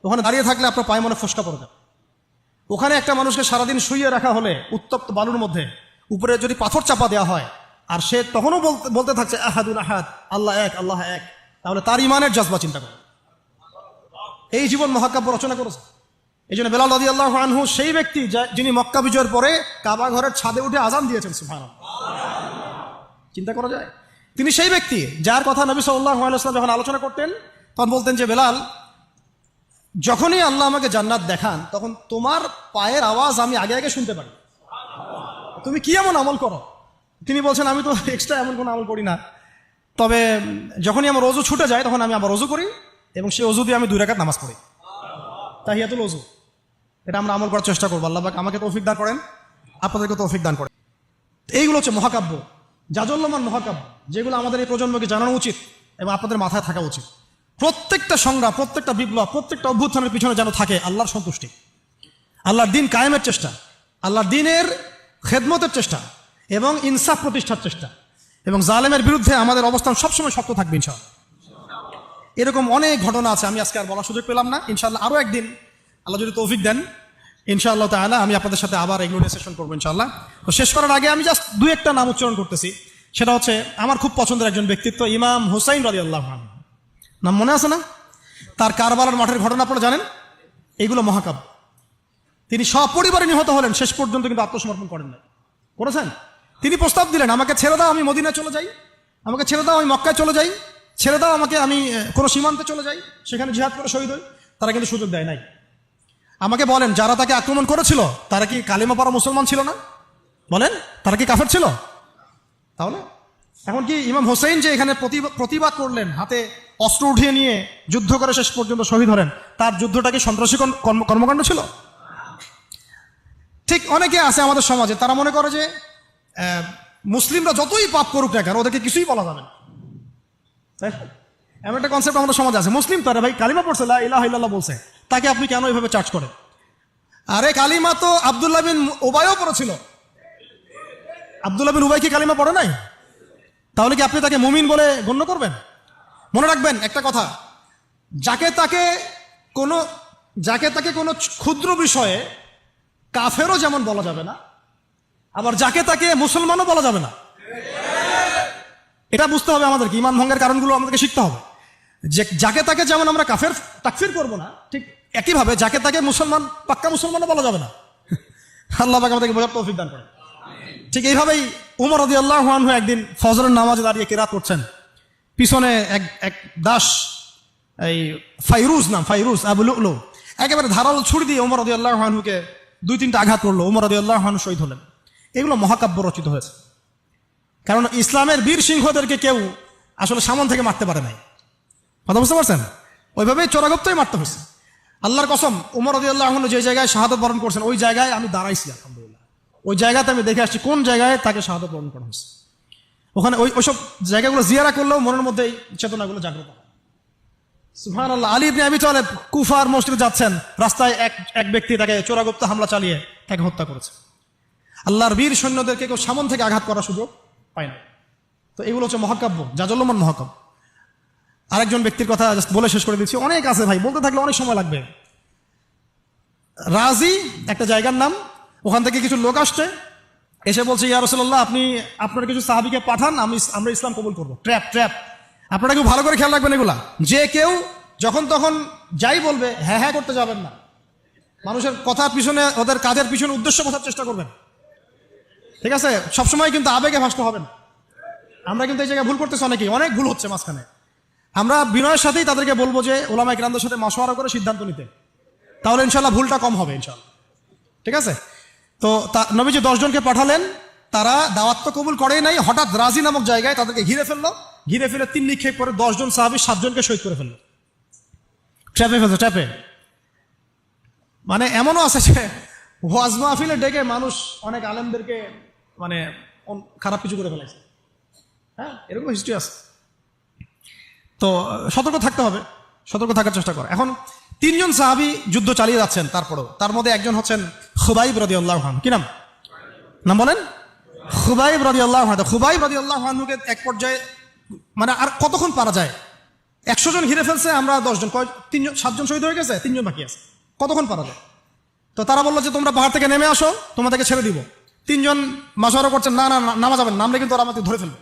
ওখানে দাঁড়িয়ে থাকলে আপনার পায়ে মনে ফসকা পড়ে যাবে। ওখানে একটা মানুষকে সারাদিন শুইয়ে রাখা হলে উত্তপ্ত বালুর মধ্যে, উপরে যদি পাথর চাপা দেওয়া হয়, আর সে তখনও বলতে থাকছে আহাদুল আহাদ, আল্লাহ এক, আল্লাহ এক, তাহলে তার ইমানের জজবা চিন্তা করে। এই জীবন মহাকাব্য রচনা করেছে। এই জন্য বেলাল রাদিয়াল্লাহু আনহু সেই ব্যক্তি যিনি মক্কা বিজয়ের পরে কাবা ঘরের ছাদে উঠে আজান দিয়েছেন। সুবহানাল্লাহ, চিন্তা করা যায়। তিনি সেই ব্যক্তি যার কথা নবী সাল্লাল্লাহু আলাইহি ওয়াসাল্লাম যখন আলোচনা করতেন তখন বলতেন যে বেলাল, যখনই আল্লাহ আমাকে জান্নাত দেখান তখন তোমার পায়ের আওয়াজ আমি আগে আগে শুনতে পারি। তুমি কি এমন আমল করো? তিনি বলছেন, আমি তো এক্সট্রা এমন কোনো আমল করি না, তবে যখনই আমার ওযু ছুটে যায় তখন আমি আবার ওযু করি এবং সেই ওযু দিয়ে আমি 2 রাকাত নামাজ পড়ি, তাহিয়াতুল ওযু। এটা আমরা আমল করার চেষ্টা করবো। আল্লাহ পাক আমাকে তৌফিক দান করেন, আপনাদেরকে তৌফিক দান করেন। এইগুলো হচ্ছে মহাকাব্য, জাজল্যমান মহাকাব্য, যেগুলো আমাদের এই প্রজন্মকে জানানো উচিত এবং আপনাদের মাথায় থাকা উচিত। প্রত্যেকটা সংগ্রাম, প্রত্যেকটা বিপ্লব, প্রত্যেকটা অভ্যুত্থানের পিছনে যেন থাকে আল্লাহর সন্তুষ্টি, আল্লাহর দিন কায়েমের চেষ্টা, আল্লাহর দিনের খেদমতের চেষ্টা এবং ইনসাফ প্রতিষ্ঠার চেষ্টা, এবং জালেমের বিরুদ্ধে আমাদের অবস্থান সবসময় শক্ত থাকবে ইনশাআল্লাহ। এরকম অনেক ঘটনা আছে, আমি আজকে আর বলার সুযোগ পেলাম না। ইনশাআল্লাহ আরও একদিন আল্লাহ যদি তৌফিক দেন ইনশাআল্লাহ তাআলা আমি আপনাদের সাথে আবার এগুলো নিয়ে সেশন করবো ইনশাআল্লাহ। তো শেষ করার আগে আমি জাস্ট 2-1টা নাম উচ্চারণ করতেছি। সেটা হচ্ছে আমার খুব পছন্দের একজন ব্যক্তিত্ব, ইমাম হুসাইন রাদিয়াল্লাহু আনহু। নাম মনে আছে না? তার কারবালার মাঠের ঘটনা আপনারা জানেন। এগুলো মহাকাব্য। তিনি সপরিবারে নিহত হলেন, শেষ পর্যন্ত কিন্তু আত্মসমর্পণ করেন না। করেছেন? তিনি প্রস্তাব দিলেন, আমাকে ছেড়ে দাও, আমি মদিনায় চলে যাই, আমাকে ছেড়ে দাও, আমি মক্কায় চলে যাই, ছেড়ে দাও আমাকে, আমি কোনো সীমান্তে চলে যাই, সেখানে জিহাদ করে শহীদ হই। তারা কিন্তু সুযোগ দেয় নাই। আমাকে বলেন, যারা তাকে আক্রমণ করেছিল তারা কি কালিমা পড়া মুসলমান ছিল না? বলেন, তারা কি কাফের ছিল? তাহলে এখন কি ইমাম হোসেন যে এখানে প্রতিবাদ করলেন, হাতে অস্ত্র উঠিয়ে নিয়ে যুদ্ধ করে শেষ পর্যন্ত শহীদ হলেন, তার যুদ্ধটা কি সন্ত্রাসী কর্মকাণ্ড ছিল? ঠিক অনেকে আছে আমাদের সমাজে, তারা মনে করে যে মুসলিমরা যতই পাপ করুক না কেন ওদেরকে কিছুই বলা যাবে না। তাই এমন একটা কনসেপ্ট আমাদের সমাজে আছে, মুসলিম তো, আরে ভাই কালিমা পড়ছে, লা ইলাহা ইল্লাল্লাহ বলছে, তাকে আপনি কেন এইভাবে চার্জ করেন? আরে কালিমা তো আব্দুল্লাহ বিন উবাইও পড়েছিল। আব্দুল্লাহ বিন উবাই কি কালিমা পড়ে নাই? তাহলে কি আপনি তাকে মুমিন বলে গণ্য করবেন? মনে রাখবেন একটা কথা, যাকে তাকে কোনো ক্ষুদ্র বিষয়ে কাফেরও যেমন বলা যাবে না, আবার যাকে তাকে মুসলমানও বলা যাবে না। এটা বুঝতে হবে আমাদেরকে, ঈমান ভঙ্গের কারণগুলো আমাদেরকে শিখতে হবে। যে যাকে তাকে যেমন আমরা কাফের তাকফির করবো না, ঠিক একইভাবে যাকে তাকে মুসলমান, পাক্কা মুসলমানও বলা যাবে না। আল্লাহ পাক আমাদেরকে বোঝার তৌফিক দান করেন। ঠিক এইভাবেই উমর রাদিয়াল্লাহু আনহু একদিন ফজরের নামাজে দাঁড়িয়ে কিরাত করছেন, পিছনে এক দাস, এই ফাইরুজ আবু লুলু, একেবারে ধারালো ছুরি দিয়ে উমর রাদিয়াল্লাহু আনহুকে 2-3টা আঘাত করলো। উমর রাদিয়াল্লাহু আনহু শহীদ হলেন। এগুলো মহাকাব্য রচিত হয়েছে, কারণ ইসলামের বীর সিংহদেরকে কেউ আসলে সামন থেকে মারতে পারে নাই। কথা বুঝতে পারছেন? ওইভাবেই চোরাগপ্তই মারতে হয়েছে। আল্লাহর কসম, উমর রাদিয়াল্লাহু আনহু যে জায়গায় শাহাদাত বরণ করছেন ওই জায়গায় আমি দাঁড়াইছি, আলহামদুলিল্লাহ। ওই জায়গাতে আমি দেখে আসছি কোন জায়গায় তাকে শাহাদাত বরণ করা হয়েছে। ওখানে ওইসব জায়গাগুলো জিয়ারা করলেও মনের মধ্যে এই চেতনাগুলো জাগ্রত হয়। সুবহানাল্লাহ। আলী ইবনে আবি তালেব কুফার মসজিদে যাচ্ছেন, রাস্তায় এক ব্যক্তি তাকে চোরাগপ্ত হামলা চালিয়ে তাকে হত্যা করেছে। আল্লাহর বীর সৈন্যদেরকে কেউ সামন থেকে আঘাত করার সুযোগ পায় না। তো এগুলো হচ্ছে মহাকাব্য, জাজল্যমান মহাকাব্য। আরেকজন ব্যক্তির কথা বলে শেষ করে দিচ্ছি, অনেক আছে ভাই, বলতে থাকলে অনেক সময় লাগবে। রাজি একটা জায়গার নাম, ওখান থেকে কিছু লোক আসছে, এসে বলছে, ইয়া রাসূলুল্লাহ, আপনি আপনার কিছু সাহাবীকে পাঠান, আমরা ইসলাম কবুল করবো। ট্র্যাপ। আপনারা কেউ ভালো করে খেয়াল রাখবেন এগুলা, যে কেউ যখন তখন যাই বলবে হ্যাঁ হ্যাঁ করতে যাবেন না। মানুষের কথার পিছনে, ওদের কাজের পিছনে উদ্দেশ্য বোঝার চেষ্টা করবেন, ঠিক আছে? সবসময় কিন্তু আবেগে ভাসতে হবে না। আমরা কিন্তু এই জায়গায় ভুল করতেছি, অনেক ভুল হচ্ছে মাঝখানে। আমরা বিনয়ের সাথেই তাদেরকে বলবো যে ওলামায়ে কেরামদের সাথে মাশওয়ারা করে সিদ্ধান্ত নিতে, তাহলে ইনশাআল্লাহ ভুলটা কম হবে ইনশাআল্লাহ, ঠিক আছে? তো নবীজি 10 জনকে পাঠালেন, তারা দাওয়াত তো কবুল করেই নাই, হঠাৎ রাজি নামক জায়গায় তাদেরকে ঘিরে ফেলে 3 নিক্ষেপ করে 10 জন সাহাবী 7 জনকে শহীদ করে ফেললো। ট্র্যাপে। মানে এমনও আছে যে ওয়াজ মাহফিলে ডেকে মানুষ অনেক আলেমদেরকে মানে খারাপ কিছু করে ফেলাইছে। হ্যাঁ, এরকম হিস্ট্রি আছে। তো সতর্ক থাকতে হবে, সতর্ক থাকার চেষ্টা করে। এখন 3 জন সাহাবী যুদ্ধ চালিয়ে যাচ্ছেন, তারপরেও তার মধ্যে একজন হচ্ছেন খুবাইব রাদিয়াল্লাহু আনহু। কি নাম? নাম বলেন। খুবাইব রাদিয়াল্লাহু আনহু। খুবাইব রাদিয়াল্লাহু আনহুকে এক পর্যায়ে মানে আর কতক্ষণ পারা যায়, 100 জন ঘিরে ফেলছে, আমরা 10 জন, 7 জন শহীদ হয়ে গেছে, 3 জন বাকি আছে, কতক্ষণ পারা যায়? তো তারা বললো যে তোমরা পাহাড় থেকে নেমে আসো, তোমাদেরকে ছেড়ে দিব। 3 জন মাশওয়ারা করছেন, না না নামা যাবেন, নামলে কিন্তু ওরা আমাকে ধরে ফেলবে।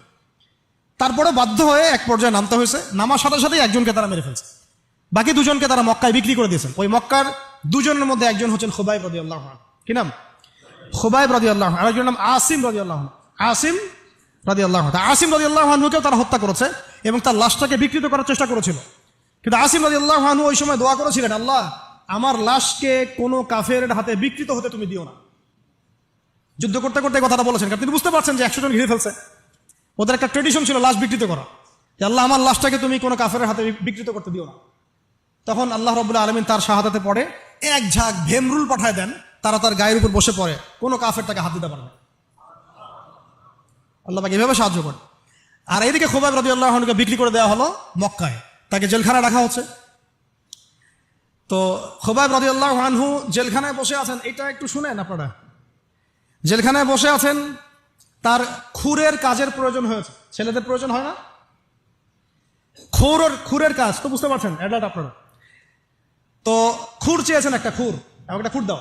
তারপরে বাধ্য হয়ে এক পর্যায়ে নামতে হয়েছে। নামার সাথে সাথে একজনকে তারা মেরে ফেলছে, বাকি 2 জনকে তারা মক্কায় বিক্রি করে দিয়েছেন। ওই মক্কার 2 জনের মধ্যে একজন হচ্ছেন খুবাইব রাদিয়াল্লাহু আনহু। কি নাম? খুবাইব রাদিয়াল্লাহু আনহু। আরেকজনের নাম আসিম রাদিয়াল্লাহু আনহু। আসিম রাদিয়াল্লাহু আনহু। আসিম রাদিয়াল্লাহু আনহুকেও তারা হত্যা করেছে এবং তার লাশটাকে বিকৃত করার চেষ্টা করেছিল। কিন্তু আসিম রাদিয়াল্লাহু আনহু ওই সময় দোয়া করেছিলেন, আল্লাহ আমার লাশকে কোনো কাফেরের হাতে বিকৃত হতে তুমি দিও না। যুদ্ধ করতে করতে কথাটা বলেছেন, কারণ তিনি বুঝতে পারছেন যে 100 জন ঘিরে ফেলছে। ওদের একটা ট্রেডিশন ছিল লাশ বিকৃত করা, যে আল্লাহ আমার লাশটাকে তুমি কোনো কাফেরের হাতে বিকৃত করতে দিও না। তখন আল্লাহ রাব্বুল আলামিন তার শাহাদাতে পড়ে এক ঝাঁক ভেমরুল পাঠায় দেন, তারা তার গায়ের উপর বসে পড়ে, কোনো কাফের তাকে হাত দিতে পারে না। আল্লাহ পাক এভাবে সাহায্য করে। আর এইদিকে খুবাইব রাদিয়াল্লাহু আনহুকে বিক্রি করে দেওয়া হলো মক্কায়, তাকে জেলখানায় রাখা হচ্ছে। তো খুবাইব রাদিয়াল্লাহু আনহু জেলখানায় বসে আছেন, এটা একটু শুনেন আপনারা। জেলখানায় বসে আছেন, তার খুরের কাজের প্রয়োজন হয়েছে। ছেলেদের প্রয়োজন হয় না? খুরের কাজ তো বুঝতে পারছেন, অ্যাডাল্ট আপনারা। তো খুর চেয়েছেন, একটা খুর, আমাকে একটা খুর দাও।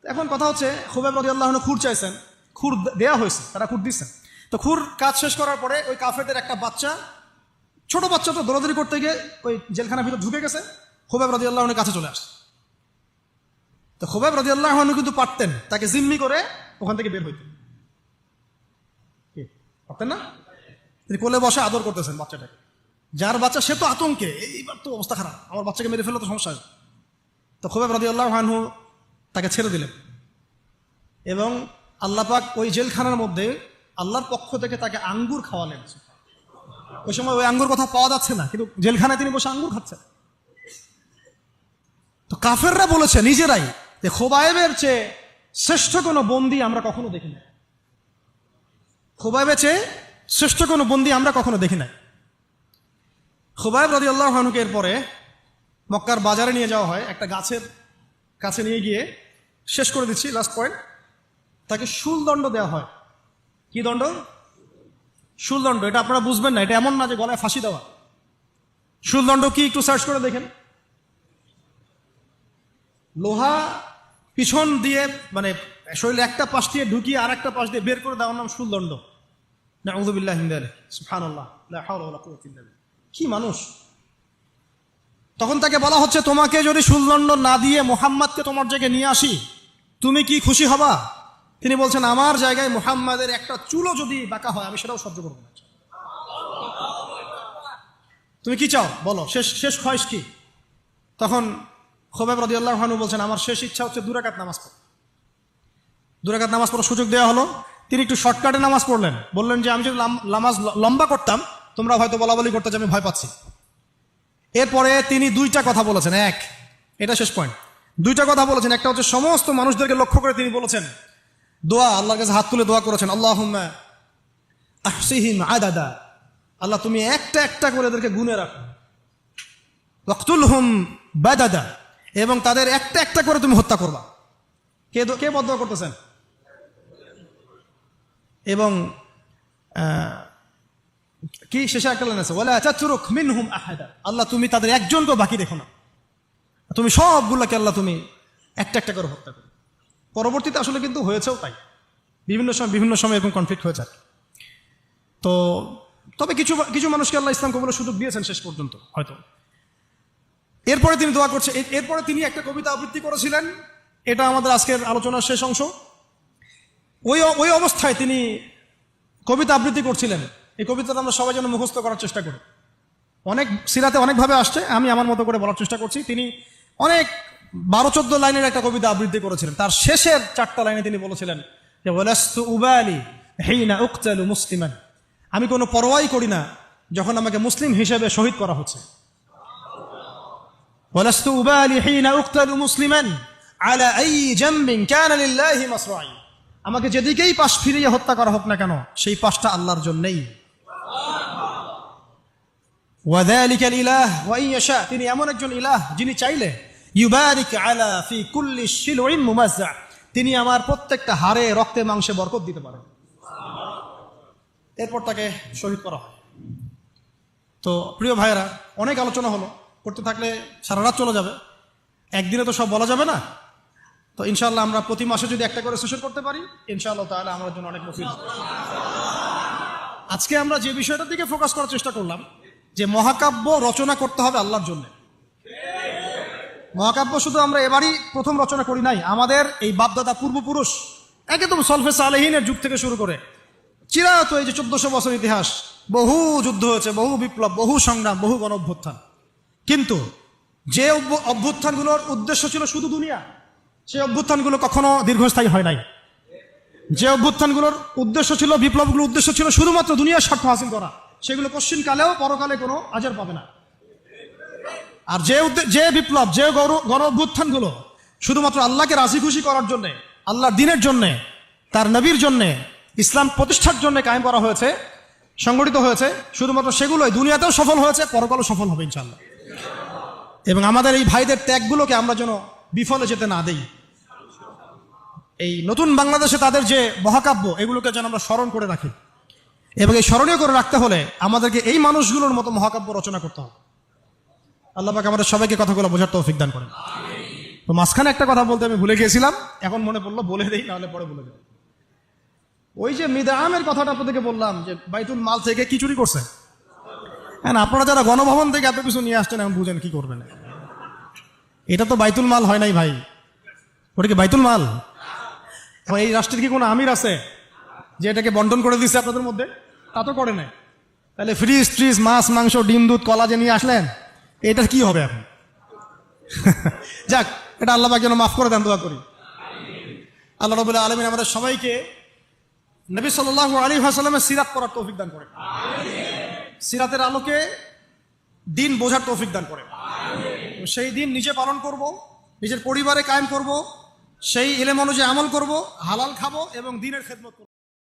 এখন কথা হচ্ছে খুবাইব রাদিয়াল্লাহু আনহু খুর চাইছেন, খুর দেয়া হয়েছে, তারা খুর দিচ্ছেন। তো খুর কাজ শেষ করার পরে ওই কাফেরদের একটা বাচ্চা, ছোট বাচ্চা, তো দৌড়াদৌড়ি করতে গিয়ে ওই জেলখানার ভিতর ঢুকে গেছে, খুবাইব রাদিয়াল্লাহু আনহুর কাছে চলে আসছে। তো খুবাইব রাদিয়াল্লাহু আনহু কিন্তু পারতেন তাকে জিম্মি করে ওখান থেকে বের হইতেন, পারতেন না? তিনি কোলে বসে আদর করতেছেন বাচ্চাটাকে, যার বাচ্চা সে তো আতঙ্কে, এইবার তো অবস্থা খারাপ, আমার বাচ্চাকে মেরে ফেলে তো সমস্যা আছে। তো খুবাইব রাদিয়াল্লাহু আনহু তাকে ছেড়ে দিলেন এবং আল্লাহ পাক ওই জেলখানার মধ্যে আল্লাহর পক্ষ থেকে তাকে আঙ্গুর খাওয়ালেন। ওই সময় ওই আঙ্গুর কথা পাওয়া যাচ্ছে না, কিন্তু জেলখানায় তিনি বসে আঙ্গুর খাচ্ছেন। তো কাফেররা বলেছে নিজেরাই যে খুবাইবের চেয়ে শ্রেষ্ঠ কোনো বন্দী আমরা কখনো দেখি না। খুবাইবের চেয়ে শ্রেষ্ঠ কোনো বন্দী আমরা কখনো দেখি নাই। খুবাইব রাদিয়াল্লাহু আনহুকে এরপরে মক্কার বাজারে নিয়ে যাওয়া হয়, একটা গাছের কাছে নিয়ে গিয়ে, শেষ করে দিচ্ছি লাস্ট পয়েন্ট, তাকে শুলদণ্ড দেওয়া হয়। কি দণ্ড? শুলদণ্ড। এটা আপনারা বুঝবেন না, এটা এমন না যে গলায় ফাঁসি দেওয়া। শুলদণ্ড কি একটু সার্চ করে দেখেন। লোহা পিছন দিয়ে মানে শরীরে একটা পাশ দিয়ে ঢুকিয়ে আর একটা পাশ দিয়ে বের করে দেওয়ার নাম শুলদণ্ড। নাউযু বিল্লাহি মিন যালিক, সুবহানাল্লাহ, লা হাওলা ওয়ালা কুওয়াতা ইল্লা বিল্লাহ। কি মানুষ! তখন তাকে বলা হচ্ছে, তোমাকে যদি শুলদণ্ড না দিয়ে মুহাম্মাদকে তোমার জায়গায় নিয়ে আসি, তুমি কি খুশি হবা? তিনি বলছেন, আমার জায়গায় মুহাম্মাদের একটা চুলও যদি বাঁকা হয় আমি সেটাও সহ্য করবো না। তুমি কি চাও বলো, শেষ খয়েশ কি? তখন খুবাইব রাদিয়াল্লাহু আনহু বলছেন, আমার শেষ ইচ্ছা হচ্ছে 2 রাকাত নামাজ পড়া। 2 রাকাত নামাজ পড়ার সুযোগ দেওয়া হলো। তিনি একটু শর্টকাটে নামাজ পড়লেন, বললেন যে আমি যদি নামাজ লম্বা করতাম তোমরা হয়তো বলাবলি করতে যে আমি ভয় পাচ্ছি। এরপরে তিনি 2টা কথা বলেছেন। এটা শেষ পয়েন্ট। 2টা কথা বলেছেন। একটা হচ্ছে সমস্ত মানুষদেরকে লক্ষ্য করে তিনি বলেছেন দোয়া, আল্লাহর কাছে হাত তুলে দোয়া করেছেন, আল্লাহুম্মা আহসিহিম আদাদা, আল্লাহ তুমি একটা একটা করে এদেরকে গুনে রাখো, ওয়াকতুলহুম বাদাদা, এবং তাদের একটা একটা করে তুমি হত্যা করবা। কে বদদোয়া করতেছেন? এবং কি শেষে একটা লাইন আছে, ওয়ালা তাতরুক মিনহুম আহাদা, আল্লাহ তুমি তাদের একজনকেও বাকি রেখো না, তুমি সবগুলোকে আল্লাহ তুমি একটা একটা করে হত্যা করো। পরবর্তীতে আসলে কিন্তু হয়েছেও তাই, বিভিন্ন সময় এরকম কনফ্লিক্ট হয়েছে। তো তবে কিছু মানুষকে আল্লাহ ইসলাম কবুলের সুযোগ দিয়েছেন শেষ পর্যন্ত হয়তো। এরপরে তিনি দোয়া করছে, এরপরে তিনি একটা কবিতা আবৃত্তি করেছিলেন, এটা আমাদের আজকের আলোচনার শেষ অংশ। ওই অবস্থায় তিনি কবিতা আবৃত্তি করছিলেন। এই কবিতাটা আমরা সবাই যেন মুখস্থ করার চেষ্টা করি। অনেক সিরাতে অনেকভাবে আসছে, আমি আমার মতো করে বলার চেষ্টা করছি। তিনি অনেক 12-14 লাইনের একটা কবিতা আবৃত্তি করেছিলেন। তার শেষের 4টা লাইনে তিনি বলেছিলেন যে ওয়ালাস্তু উবালি হিনা উকতালু মুসলিমান, আমি কোনো পরোয়াই করি না যখন আমাকে মুসলিম হিসেবে শহীদ করা হচ্ছে। ওয়ালাস্তু উবালি হিনা উকতালু মুসলিমান আলা আই জামবিন কানা লিল্লাহি মাসরাই, আমাকে যেদিকেই পাশ ফিরিয়ে হত্যা করা হোক না কেন সেই পাশটা আল্লাহর জন্যই। ওয়াযালিকাল ইলাহ ওয়া ইন ইয়াশা, তিনি এমন একজন ইলাহ যিনি চাইলে ইউবারিক আলা ফি কুল্লি শিলউইন মুমাজ্জা, তিনি আমার প্রত্যেকটা হাড়ে রক্তে মাংসে বরকত দিতে পারেন। এরপর তাকে শহীদ করা হয়। তো প্রিয় ভাইয়েরা, অনেক আলোচনা হলো, করতে থাকলে সারা রাত চলে যাবে, একদিনে তো সব বলা যাবে না। তো ইনশাআল্লাহ আমরা প্রতি মাসে যদি একটা করে সেশন করতে পারি ইনশাআল্লাহ তাআলা আমার জন্য অনেক মুফিদ। আজকে আমরা যে বিষয়টার দিকে ফোকাস করার চেষ্টা করলাম যে মহাকাব্য রচনা করতে হবে আল্লাহর জন্য। মহাকাব্য শুধু আমরা এবারই প্রথম রচনা করি নাই, আমাদের এই বাপদাদা পূর্বপুরুষ একদম সলফে সালেহিনের যুগ থেকে শুরু করে চিরায়ত এই যে 1400 বছর ইতিহাস, বহু যুদ্ধ হয়েছে, বহু বিপ্লব, বহু সংগ্রাম, বহু গণ অভ্যুত্থান। কিন্তু যে অভ্যুত্থানগুলোর উদ্দেশ্য ছিল শুধু দুনিয়া, সেই অভ্যুত্থানগুলো কখনো দীর্ঘস্থায়ী হয় নাই। যে অভ্যুত্থানগুলোর উদ্দেশ্য ছিল, বিপ্লবগুলোর উদ্দেশ্য ছিল শুধুমাত্র দুনিয়ার স্বার্থ হাসিল করা, সেগুলো পশ্চিমকালেও পরকালে কোনো আজর পাবে না। আর যে বিপ্লব, যে গণ অভ্যুত্থানগুলো শুধুমাত্র আল্লাহকে রাজি খুশি করার জন্য, আল্লাহর দিনের জন্য, তার নবীর জন্য, ইসলাম প্রতিষ্ঠার জন্য কায়েম করা হয়েছে, সংগঠিত হয়েছে, শুধুমাত্র সেগুলোই দুনিয়াতেও সফল হয়েছে, পরকালও সফল হবে ইনশাআল্লাহ। এবং আমাদের এই ভাইদের ত্যাগগুলোকে আমরা যেন বিফলে যেতে না দেই। এই নতুন বাংলাদেশে তাদের যে মহাকাব্য, এগুলোকে যেন আমরা স্মরণ করে রাখি। এবং এই স্মরণীয় করে রাখতে হলে আমাদেরকে এই মানুষগুলোর মতো মহাকাব্য রচনা করতে হবে। আল্লাহ পাক আমাদের সবাইকে কথাগুলো বোঝার তৌফিক দান করেন। তো মাঝখানে একটা কথা বলতে আমি ভুলে গিয়েছিলাম, এখন মনে পড়লো, বলে দেই, নাহলে পরে বলে দেব। ওই যে মিদআমের কথাটা আপনাদেরকে বললাম যে বাইতুল মাল থেকে কি চুরি করছে। হ্যাঁ, আপনারা যারা গণভবন থেকে এত কিছু নিয়ে আসছেন এখন বুঝেন কি করবেন। এটা তো বাইতুল মাল হয় নাই ভাই, ওটা কি বাইতুল মাল? এই রাষ্ট্রের কি কোনো আমির আছে যে এটাকে বন্টন করে দিচ্ছে আপনাদের মধ্যে? তা তো করে নাই। তাহলে ফ্রিজ ট্রিজ, মাছ মাংস, ডিম দুধ, কলা যে নিয়ে আসলেন, এটার কি হবে এখন? যাক, এটা আল্লাহ পাক যেন মাফ করে দেন, দোয়া করি। আল্লাহ রাব্বুল আলামিন আমাদের সবাইকে নবী সাল্লাল্লাহু আলাইহি ওয়াসাল্লামের সিরাত পড়ার তৌফিক দান করেন, সিরাতের আলোকে দিন বোঝার তৌফিক দান করেন। সেই দিন নিজে পালন করব, নিজের পরিবারে কায়েম করব, সেই ইলম অনুযায়ী আমল করব, হালাল খাবো এবং দ্বীনের খেদমত করব।